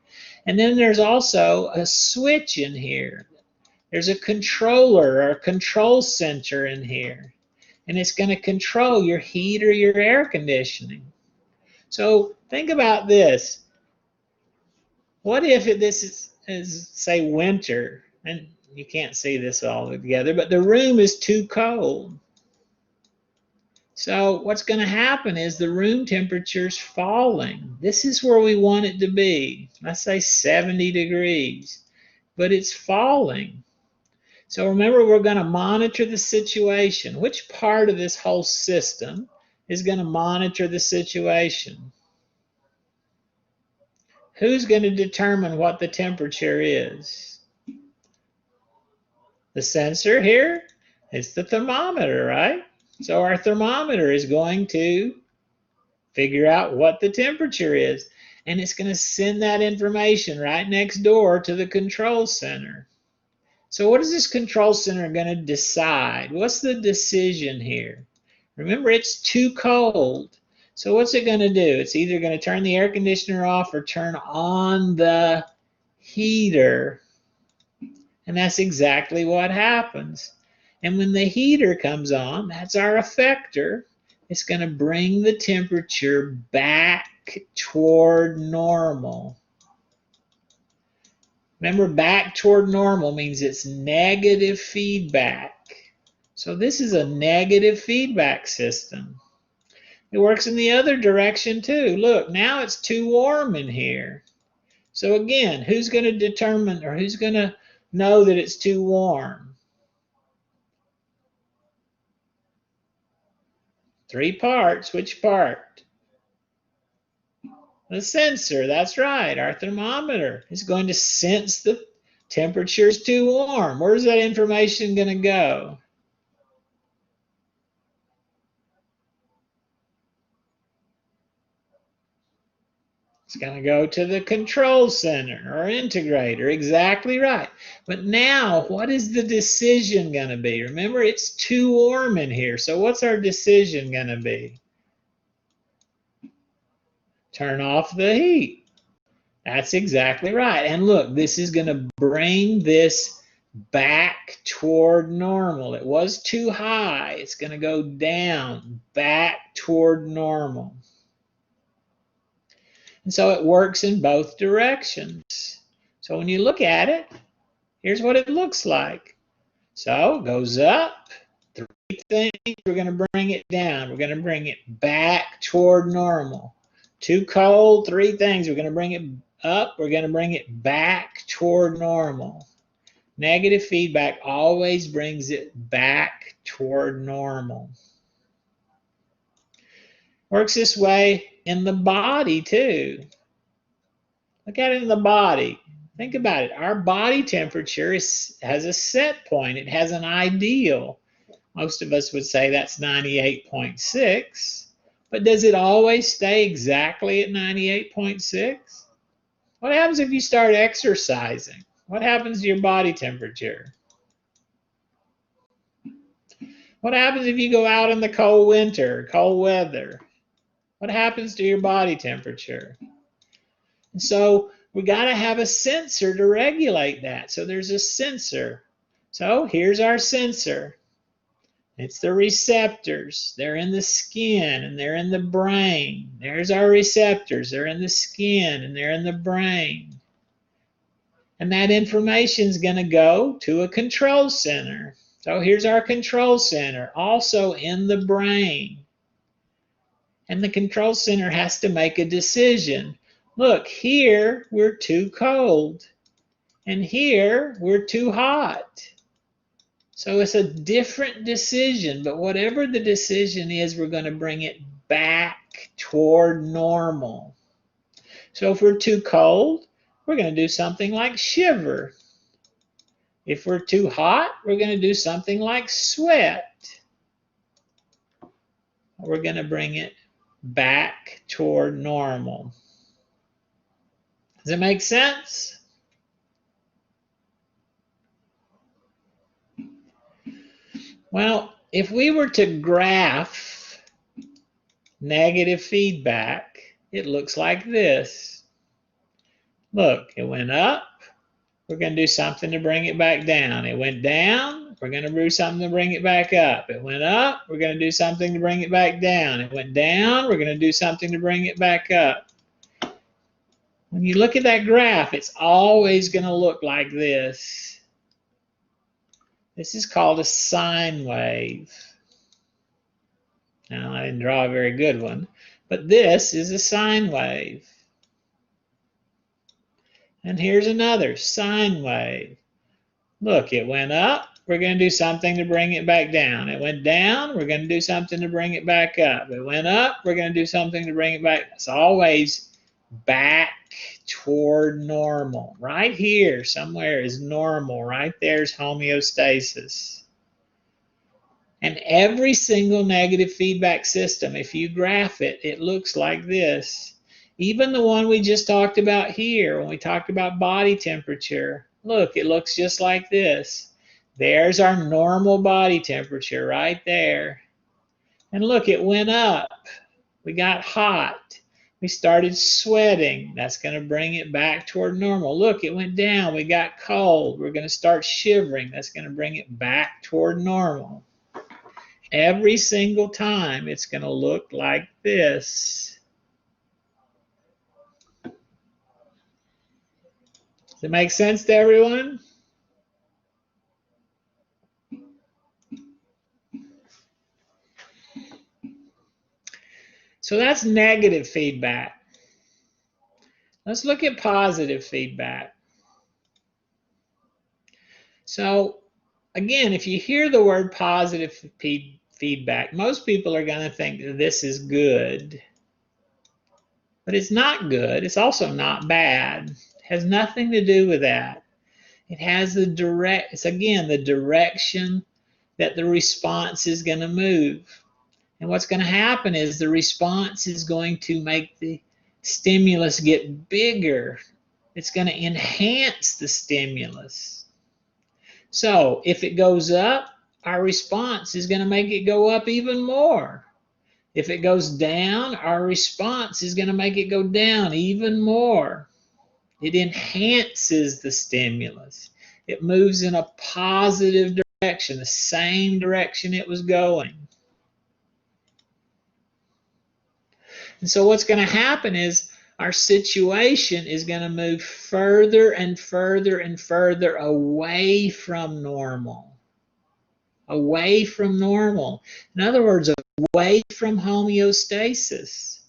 And then there's also a switch in here. There's a controller or a control center in here. And it's going to control your heat or your air conditioning. So think about this. What if this is, say, winter, and you can't see this all together, but the room is too cold. So what's going to happen is the room temperature is falling. This is where we want it to be. Let's say 70 degrees, but it's falling. So remember, we're going to monitor the situation. Which part of this whole system is going to monitor the situation? Who's going to determine what the temperature is? The sensor here? It's the thermometer, right? So our thermometer is going to figure out what the temperature is, and it's going to send that information right next door to the control center. So what is this control center going to decide? What's the decision here? Remember, it's too cold. So what's it going to do? It's either going to turn the air conditioner off or turn on the heater. And that's exactly what happens. And when the heater comes on, that's our effector. It's going to bring the temperature back toward normal. Remember, back toward normal means it's negative feedback. So this is a negative feedback system. It works in the other direction too. Look, now it's too warm in here. So again, who's going to determine, or who's going to know that it's too warm? Three parts. Which part? The sensor. That's right. Our thermometer is going to sense the temperature is too warm. Where's that information going to go? It's going to go to the control center or integrator. Exactly right. But now, what is the decision going to be? Remember, it's too warm in here. So what's our decision going to be? Turn off the heat. That's exactly right. And look, this is going to bring this back toward normal. It was too high. It's going to go down, back toward normal. And so it works in both directions. So when you look at it, here's what it looks like. So it goes up, 3 things, we're going to bring it down. We're going to bring it back toward normal. Too cold, 3 things, we're going to bring it up, we're going to bring it back toward normal. Negative feedback always brings it back toward normal. Works this way in the body too. Look at it in the body. Think about it. Our body temperature has a set point. It has an ideal. Most of us would say that's 98.6. But does it always stay exactly at 98.6? What happens if you start exercising? What happens to your body temperature? What happens if you go out in the cold winter, cold weather? What happens to your body temperature? And so we got to have a sensor to regulate that. So there's a sensor. So here's our sensor. It's the receptors. They're in the skin and they're in the brain. There's our receptors. They're in the skin and they're in the brain. And that information is going to go to a control center. So here's our control center, also in the brain. And the control center has to make a decision. Look, here we're too cold. And here we're too hot. So it's a different decision, but whatever the decision is, we're going to bring it back toward normal. So if we're too cold, we're going to do something like shiver. If we're too hot, we're going to do something like sweat. We're going to bring it back toward normal. Does it make sense? Well, if we were to graph negative feedback, it looks like this. Look, it went up. We're going to do something to bring it back down. It went down. We're going to do something to bring it back up. It went up. We're going to do something to bring it back down. It went down. We're going to do something to bring it back up. When you look at that graph, it's always going to look like this. This is called a sine wave. Now, I didn't draw a very good one, but this is a sine wave. And here's another sine wave. Look, it went up. We're going to do something to bring it back down. It went down. We're going to do something to bring it back up. It went up. We're going to do something to bring it back. It's always back toward normal. Right here somewhere is normal. Right there's homeostasis. And every single negative feedback system, if you graph it, it looks like this. Even the one we just talked about here, when we talked about body temperature, look, it looks just like this. There's our normal body temperature right there. And look, it went up. We got hot. We started sweating. That's going to bring it back toward normal. Look, it went down. We got cold. We're going to start shivering. That's going to bring it back toward normal. Every single time, it's going to look like this. Does it make sense to everyone? So that's negative feedback. Let's look at positive feedback. So again, if you hear the word positive feedback, most people are going to think that this is good. But it's not good. It's also not bad. It has nothing to do with that. It has it's again the direction that the response is going to move. And what's going to happen is the response is going to make the stimulus get bigger. It's going to enhance the stimulus. So if it goes up, our response is going to make it go up even more. If it goes down, our response is going to make it go down even more. It enhances the stimulus. It moves in a positive direction, the same direction it was going. And so what's going to happen is our situation is going to move further and further and further away from normal. Away from normal. In other words, away from homeostasis.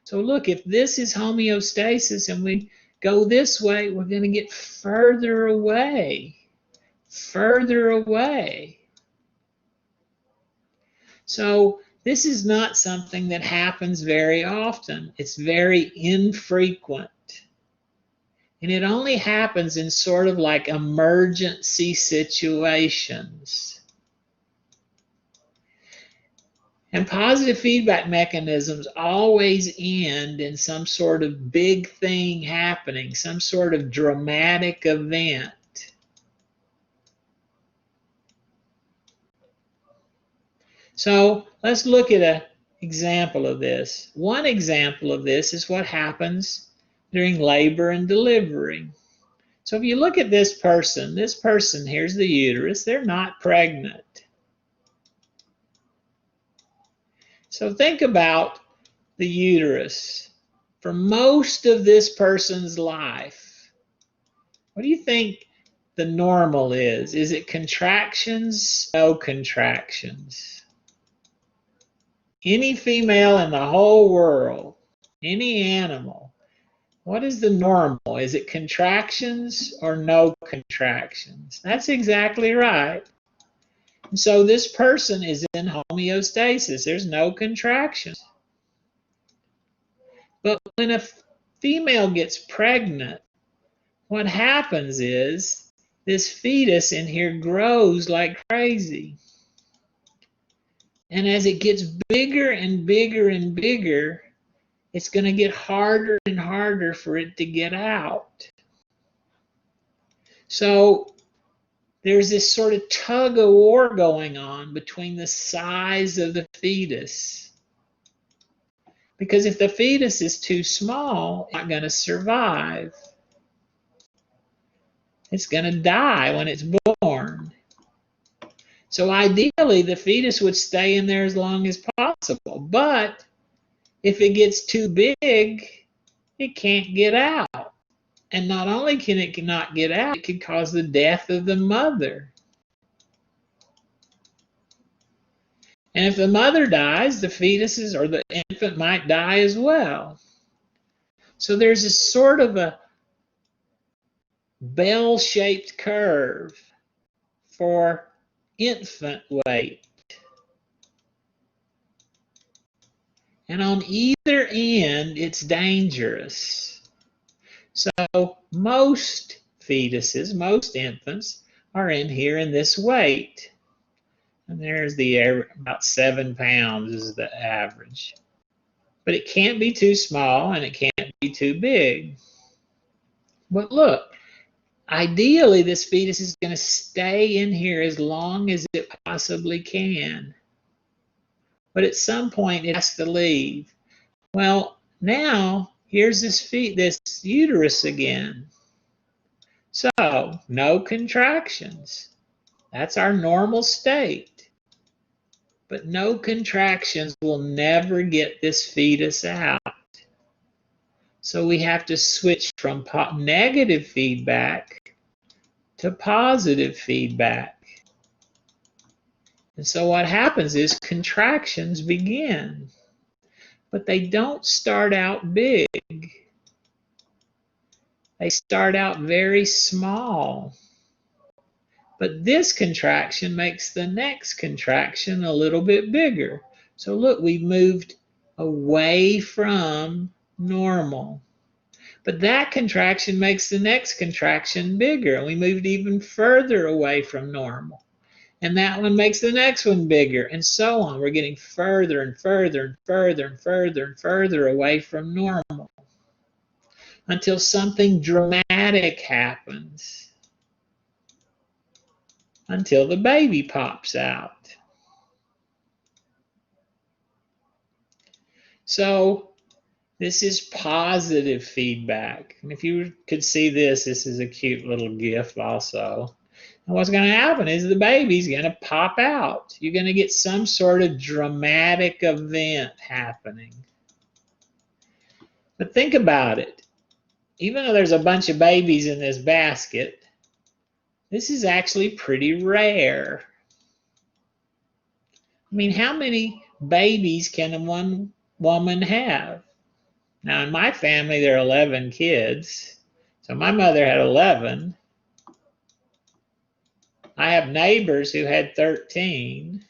So look, if this is homeostasis and we go this way, we're going to get further away. Further away. So this is not something that happens very often. It's very infrequent. And it only happens in sort of like emergency situations. And positive feedback mechanisms always end in some sort of big thing happening, some sort of dramatic event. So let's look at an example of this. One example of this is what happens during labor and delivery. So if you look at this person, here's the uterus, they're not pregnant. So think about the uterus. For most of this person's life, what do you think the normal is? Is it contractions? No contractions. Any female in the whole world, any animal, what is the normal? Is it contractions or no contractions? That's exactly right. And so this person is in homeostasis. There's no contractions. But when a female gets pregnant, what happens is this fetus in here grows like crazy. And as it gets bigger and bigger and bigger, it's going to get harder and harder for it to get out. So there's this sort of tug of war going on between the size of the fetus. Because if the fetus is too small, it's not going to survive. It's going to die when it's born. So ideally, the fetus would stay in there as long as possible. But if it gets too big, it can't get out. And not only can it not get out, it could cause the death of the mother. And if the mother dies, the fetuses or the infant might die as well. So there's a sort of a bell-shaped curve for infant weight. And on either end, it's dangerous. So most fetuses, most infants, are in here in this weight. And there's the about 7 pounds is the average. But it can't be too small and it can't be too big. But look, ideally this fetus is going to stay in here as long as it possibly can. But at some point it has to leave. Well, now here's this uterus again. So no contractions. That's our normal state. But no contractions will never get this fetus out. So we have to switch from negative feedback to positive feedback. And so what happens is contractions begin. But they don't start out big. They start out very small. But this contraction makes the next contraction a little bit bigger. So look, we've moved away from normal. But that contraction makes the next contraction bigger, and we moved even further away from normal. And that one makes the next one bigger, and so on. We're getting further and further and further and further and further away from normal. until something dramatic happens, until the baby pops out. So this is positive feedback. And if you could see this, this is a cute little GIF also. And what's going to happen is the baby's going to pop out. You're going to get some sort of dramatic event happening. But think about it. Even though there's a bunch of babies in this basket, this is actually pretty rare. I mean, how many babies can one woman have? Now, in my family, there are 11 kids. So my mother had 11. I have neighbors who had 13.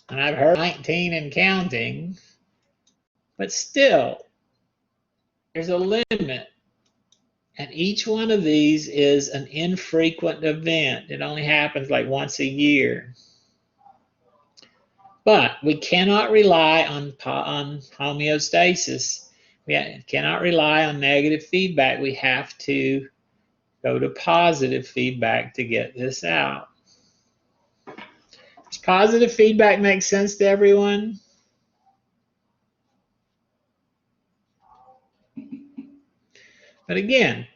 And I've heard 19 and counting. But still, there's a limit. And each one of these is an infrequent event. It only happens like once a year. But we cannot rely on homeostasis. We cannot rely on negative feedback. We have to go to positive feedback to get this out. Does positive feedback make sense to everyone? But again,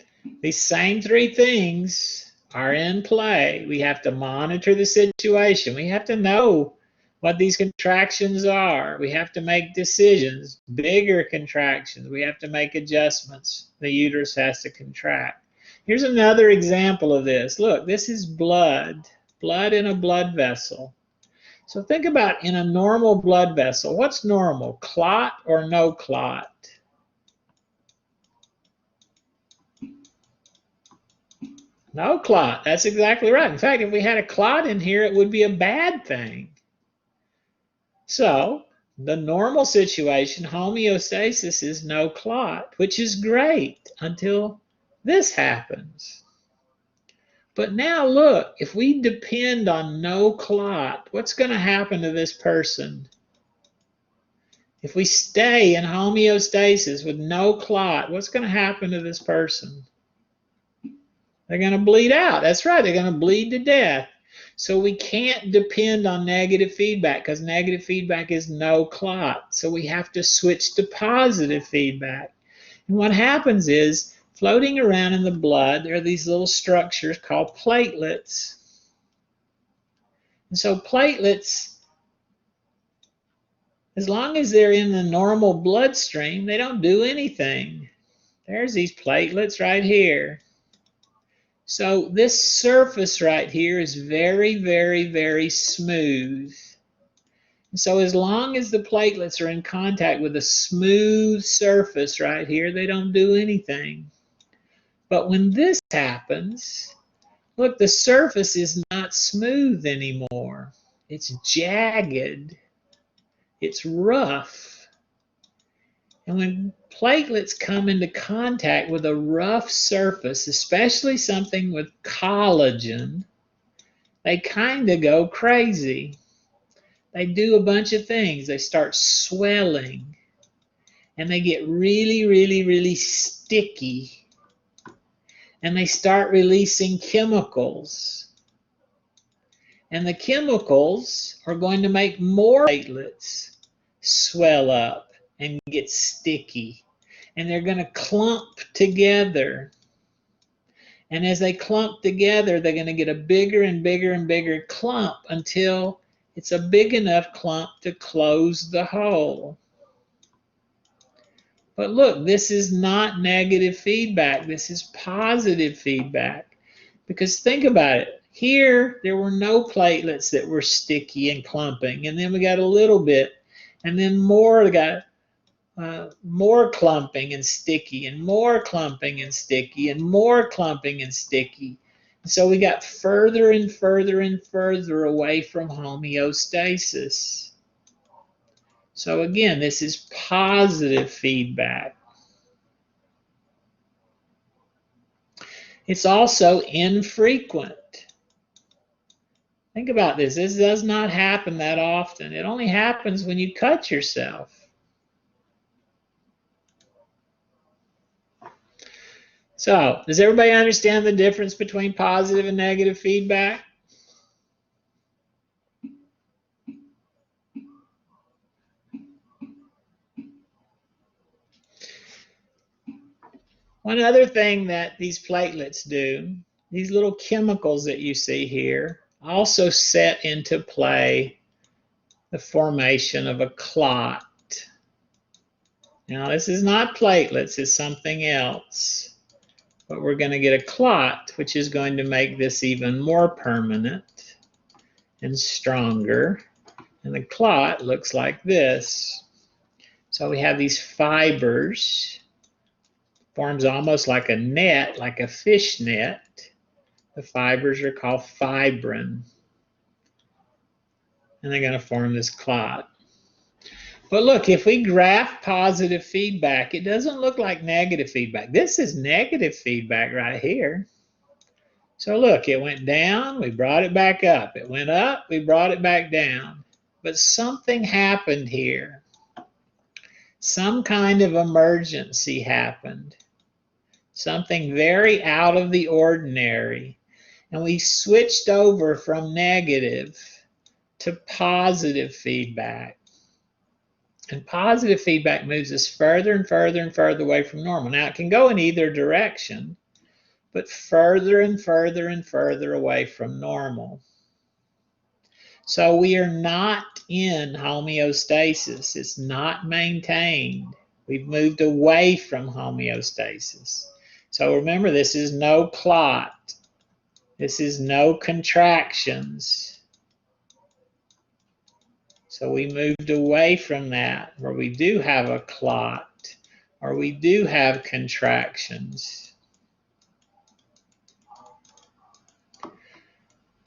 these same three things are in play. We have to monitor the situation. We have to know what these contractions are. We have to make decisions, bigger contractions. We have to make adjustments. The uterus has to contract. Here's another example of this. Look, this is blood in a blood vessel. So think about in a normal blood vessel. What's normal, clot or no clot? No clot, that's exactly right. In fact, if we had a clot in here, it would be a bad thing. So, the normal situation, homeostasis, is no clot, which is great until this happens. But now look, if we depend on no clot, what's going to happen to this person? If we stay in homeostasis with no clot, what's going to happen to this person? They're going to bleed out. That's right, they're going to bleed to death. So we can't depend on negative feedback because negative feedback is no clot. So we have to switch to positive feedback. And what happens is, floating around in the blood, there are these little structures called platelets. And so platelets, as long as they're in the normal bloodstream, they don't do anything. There's these platelets right here. So this surface right here is very, very, very smooth. So as long as the platelets are in contact with a smooth surface right here, they don't do anything. But when this happens, look, the surface is not smooth anymore. It's jagged. It's rough. And when platelets come into contact with a rough surface, especially something with collagen, they kind of go crazy. They do a bunch of things. They start swelling, and they get really, really, really sticky. And they start releasing chemicals. And the chemicals are going to make more platelets swell up and get sticky. And they're going to clump together. And as they clump together, they're going to get a bigger and bigger and bigger clump until it's a big enough clump to close the hole. But look, this is not negative feedback. This is positive feedback. Because think about it. Here, there were no platelets that were sticky and clumping. And then we got a little bit. And then more got more clumping and sticky, and more clumping and sticky, and more clumping and sticky. So we got further and further and further away from homeostasis. So again, this is positive feedback. It's also infrequent. Think about this. This does not happen that often. It only happens when you cut yourself. So, does everybody understand the difference between positive and negative feedback? One other thing that these platelets do, these little chemicals that you see here, also set into play the formation of a clot. Now, this is not platelets, it's something else. But we're going to get a clot, which is going to make this even more permanent and stronger. And the clot looks like this. So we have these fibers, forms almost like a net, like a fish net. The fibers are called fibrin. And they're going to form this clot. But look, if we graph positive feedback, it doesn't look like negative feedback. This is negative feedback right here. So look, it went down, we brought it back up. It went up, we brought it back down. But something happened here. Some kind of emergency happened. Something very out of the ordinary. And we switched over from negative to positive feedback. And positive feedback moves us further and further and further away from normal. Now, it can go in either direction, but further and further and further away from normal. So we are not in homeostasis. It's not maintained. We've moved away from homeostasis. So remember, this is no clot. This is no contractions. So we moved away from that, where we do have a clot, or we do have contractions.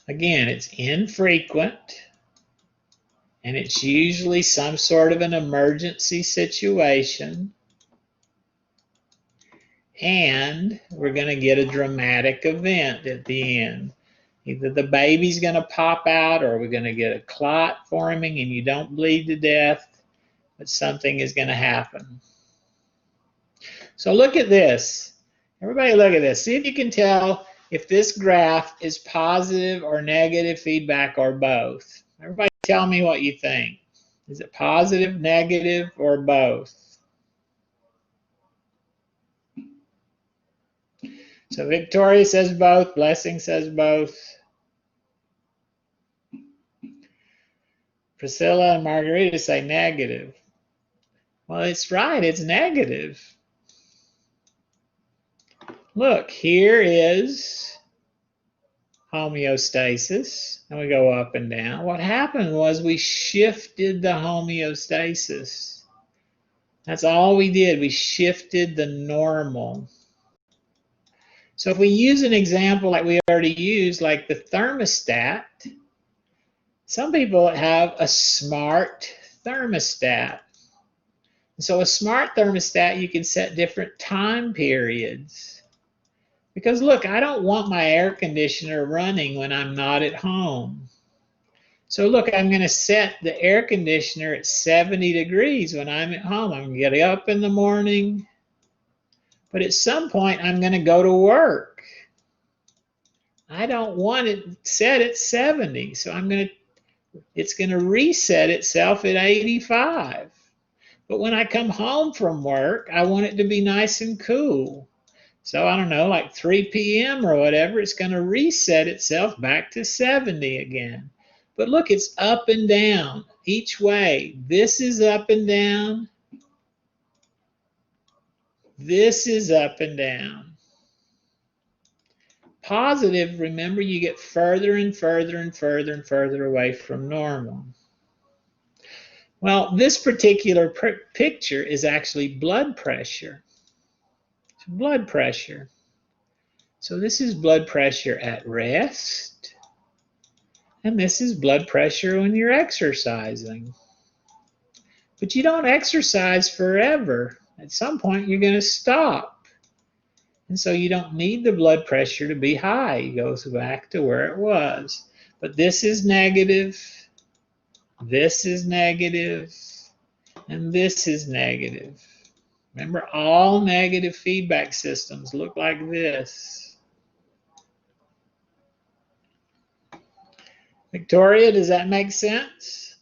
Again, it's infrequent, and it's usually some sort of an emergency situation. And we're going to get a dramatic event at the end. Either the baby's going to pop out, or we're going to get a clot forming and you don't bleed to death, but something is going to happen. So look at this. Everybody look at this. See if you can tell if this graph is positive or negative feedback or both. Everybody tell me what you think. Is it positive, negative, or both? So Victoria says both. Blessing says both. Priscilla and Margarita say negative. Well, it's right, it's negative. Look, here is homeostasis, and we go up and down. What happened was we shifted the homeostasis. That's all we did. We shifted the normal. So if we use an example like we already used, like the thermostat, some people have a smart thermostat. So a smart thermostat, you can set different time periods. Because look, I don't want my air conditioner running when I'm not at home. So look, I'm going to set the air conditioner at 70 degrees when I'm at home. I'm going to get up in the morning, but at some point I'm going to go to work. I don't want it set at 70, so it's going to reset itself at 85. But when I come home from work, I want it to be nice and cool. So I don't know, like 3 p.m. or whatever, it's going to reset itself back to 70 again. But look, it's up and down each way. This is up and down. This is up and down. Positive, remember, you get further and further and further and further away from normal. Well, this particular picture is actually blood pressure. It's blood pressure. So this is blood pressure at rest. And this is blood pressure when you're exercising. But you don't exercise forever. At some point, you're going to stop. And so you don't need the blood pressure to be high. It goes back to where it was. But this is negative. This is negative. And this is negative. Remember, all negative feedback systems look like this. Victoria, does that make sense?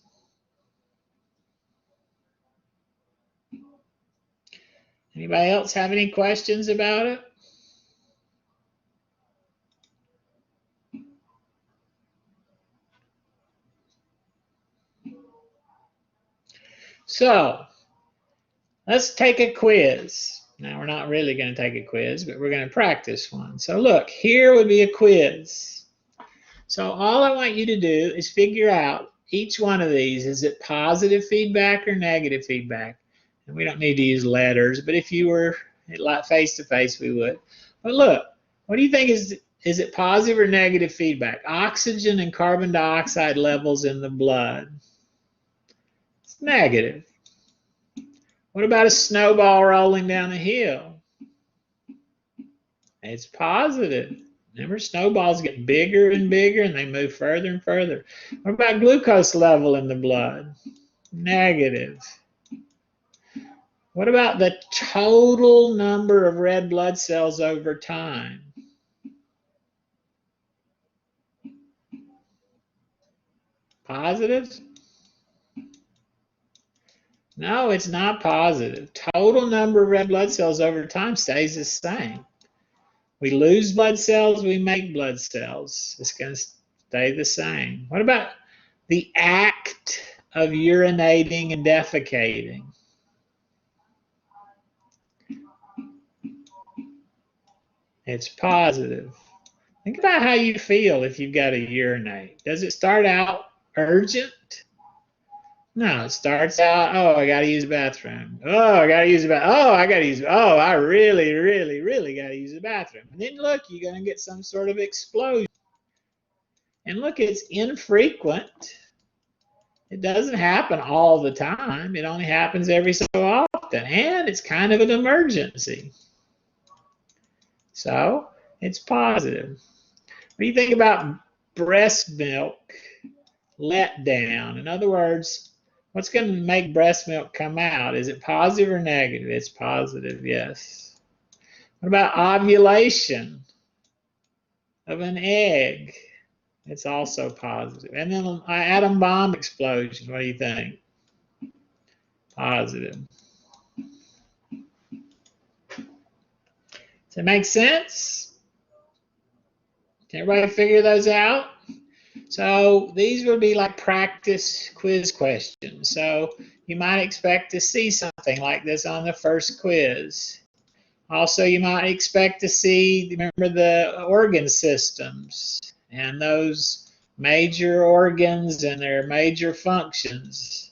Anybody else have any questions about it? So, let's take a quiz. Now, we're not really going to take a quiz, but we're going to practice one. So, look, here would be a quiz. So, all I want you to do is figure out each one of these. Is it positive feedback or negative feedback? And we don't need to use letters, but if you were like face-to-face, we would. But look, what do you think is it positive or negative feedback? Oxygen and carbon dioxide levels in the blood. It's negative. What about a snowball rolling down a hill? It's positive. Remember, snowballs get bigger and bigger and they move further and further. What about glucose level in the blood? Negative. What about the total number of red blood cells over time? Positive? No, it's not positive. Total number of red blood cells over time stays the same. We lose blood cells, we make blood cells. It's going to stay the same. What about the act of urinating and defecating? It's positive. Think about how you feel if you've got to urinate. Does it start out urgent? No, it starts out, oh, I got to use the bathroom. Oh, I got to use the bathroom. Oh, I got to use, oh, I really, really, really got to use the bathroom. And then look, you're going to get some sort of explosion. And look, it's infrequent. It doesn't happen all the time. It only happens every so often. And it's kind of an emergency. So it's positive. What do you think about breast milk letdown? In other words, what's going to make breast milk come out? Is it positive or negative? It's positive, yes. What about ovulation of an egg? It's also positive. And then an atom bomb explosion, what do you think? Positive. Does that make sense? Can everybody figure those out? So these would be like practice quiz questions. So you might expect to see something like this on the first quiz. Also, you might expect to see, remember, the organ systems and those major organs and their major functions.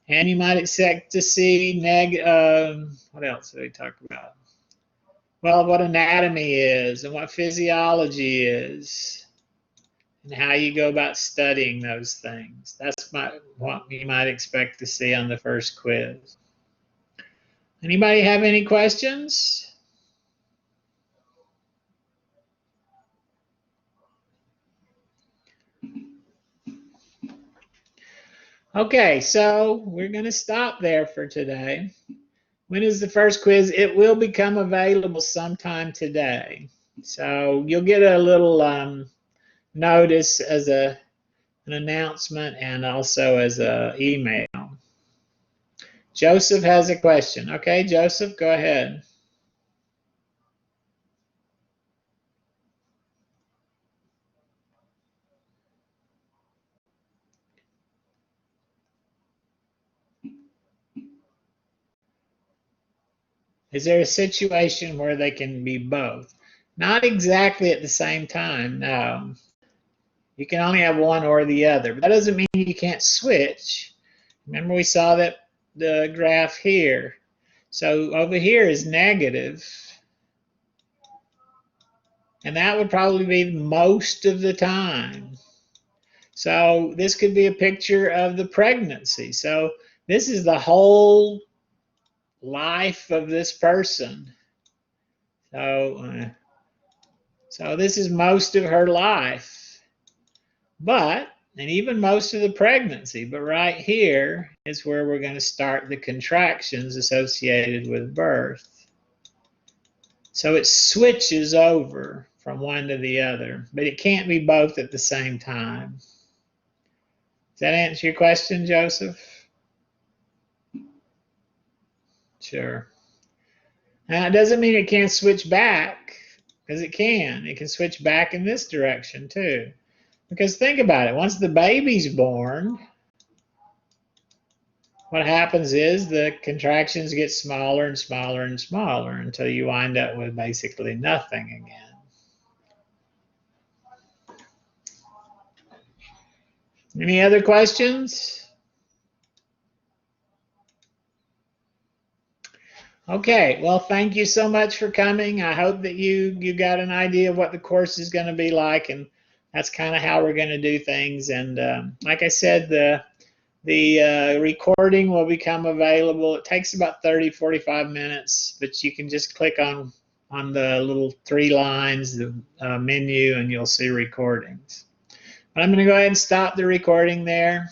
And you might expect to see, what else did we talk about? Well, what anatomy is and what physiology is and how you go about studying those things. That's what you might expect to see on the first quiz. Anybody have any questions? Okay, so we're going to stop there for today. When is the first quiz? It will become available sometime today. So you'll get a little notice as an announcement and also as an email. Joseph has a question. Okay, Joseph, go ahead. Is there a situation where they can be both? Not exactly at the same time, no. You can only have one or the other. But that doesn't mean you can't switch. Remember we saw that the graph here. So over here is negative. And that would probably be most of the time. So this could be a picture of the pregnancy. So this is the whole life of this person. So this is most of her life. But and even most of the pregnancy. But right here is where we're going to start the contractions associated with birth. So it switches over from one to the other, but it can't be both at the same time. Does that answer your question, Joseph? Sure. Now, it doesn't mean it can't switch back, because it can. It can switch back in this direction too. Because think about it, once the baby's born, what happens is the contractions get smaller and smaller and smaller until you wind up with basically nothing again. Any other questions? Okay, well, thank you so much for coming. I hope that you got an idea of what the course is going to be like, and that's kind of how we're going to do things. And like I said, the recording will become available. It takes about 30-45 minutes, but you can just click on the little 3 lines, the menu, and you'll see recordings. But I'm going to go ahead and stop the recording there.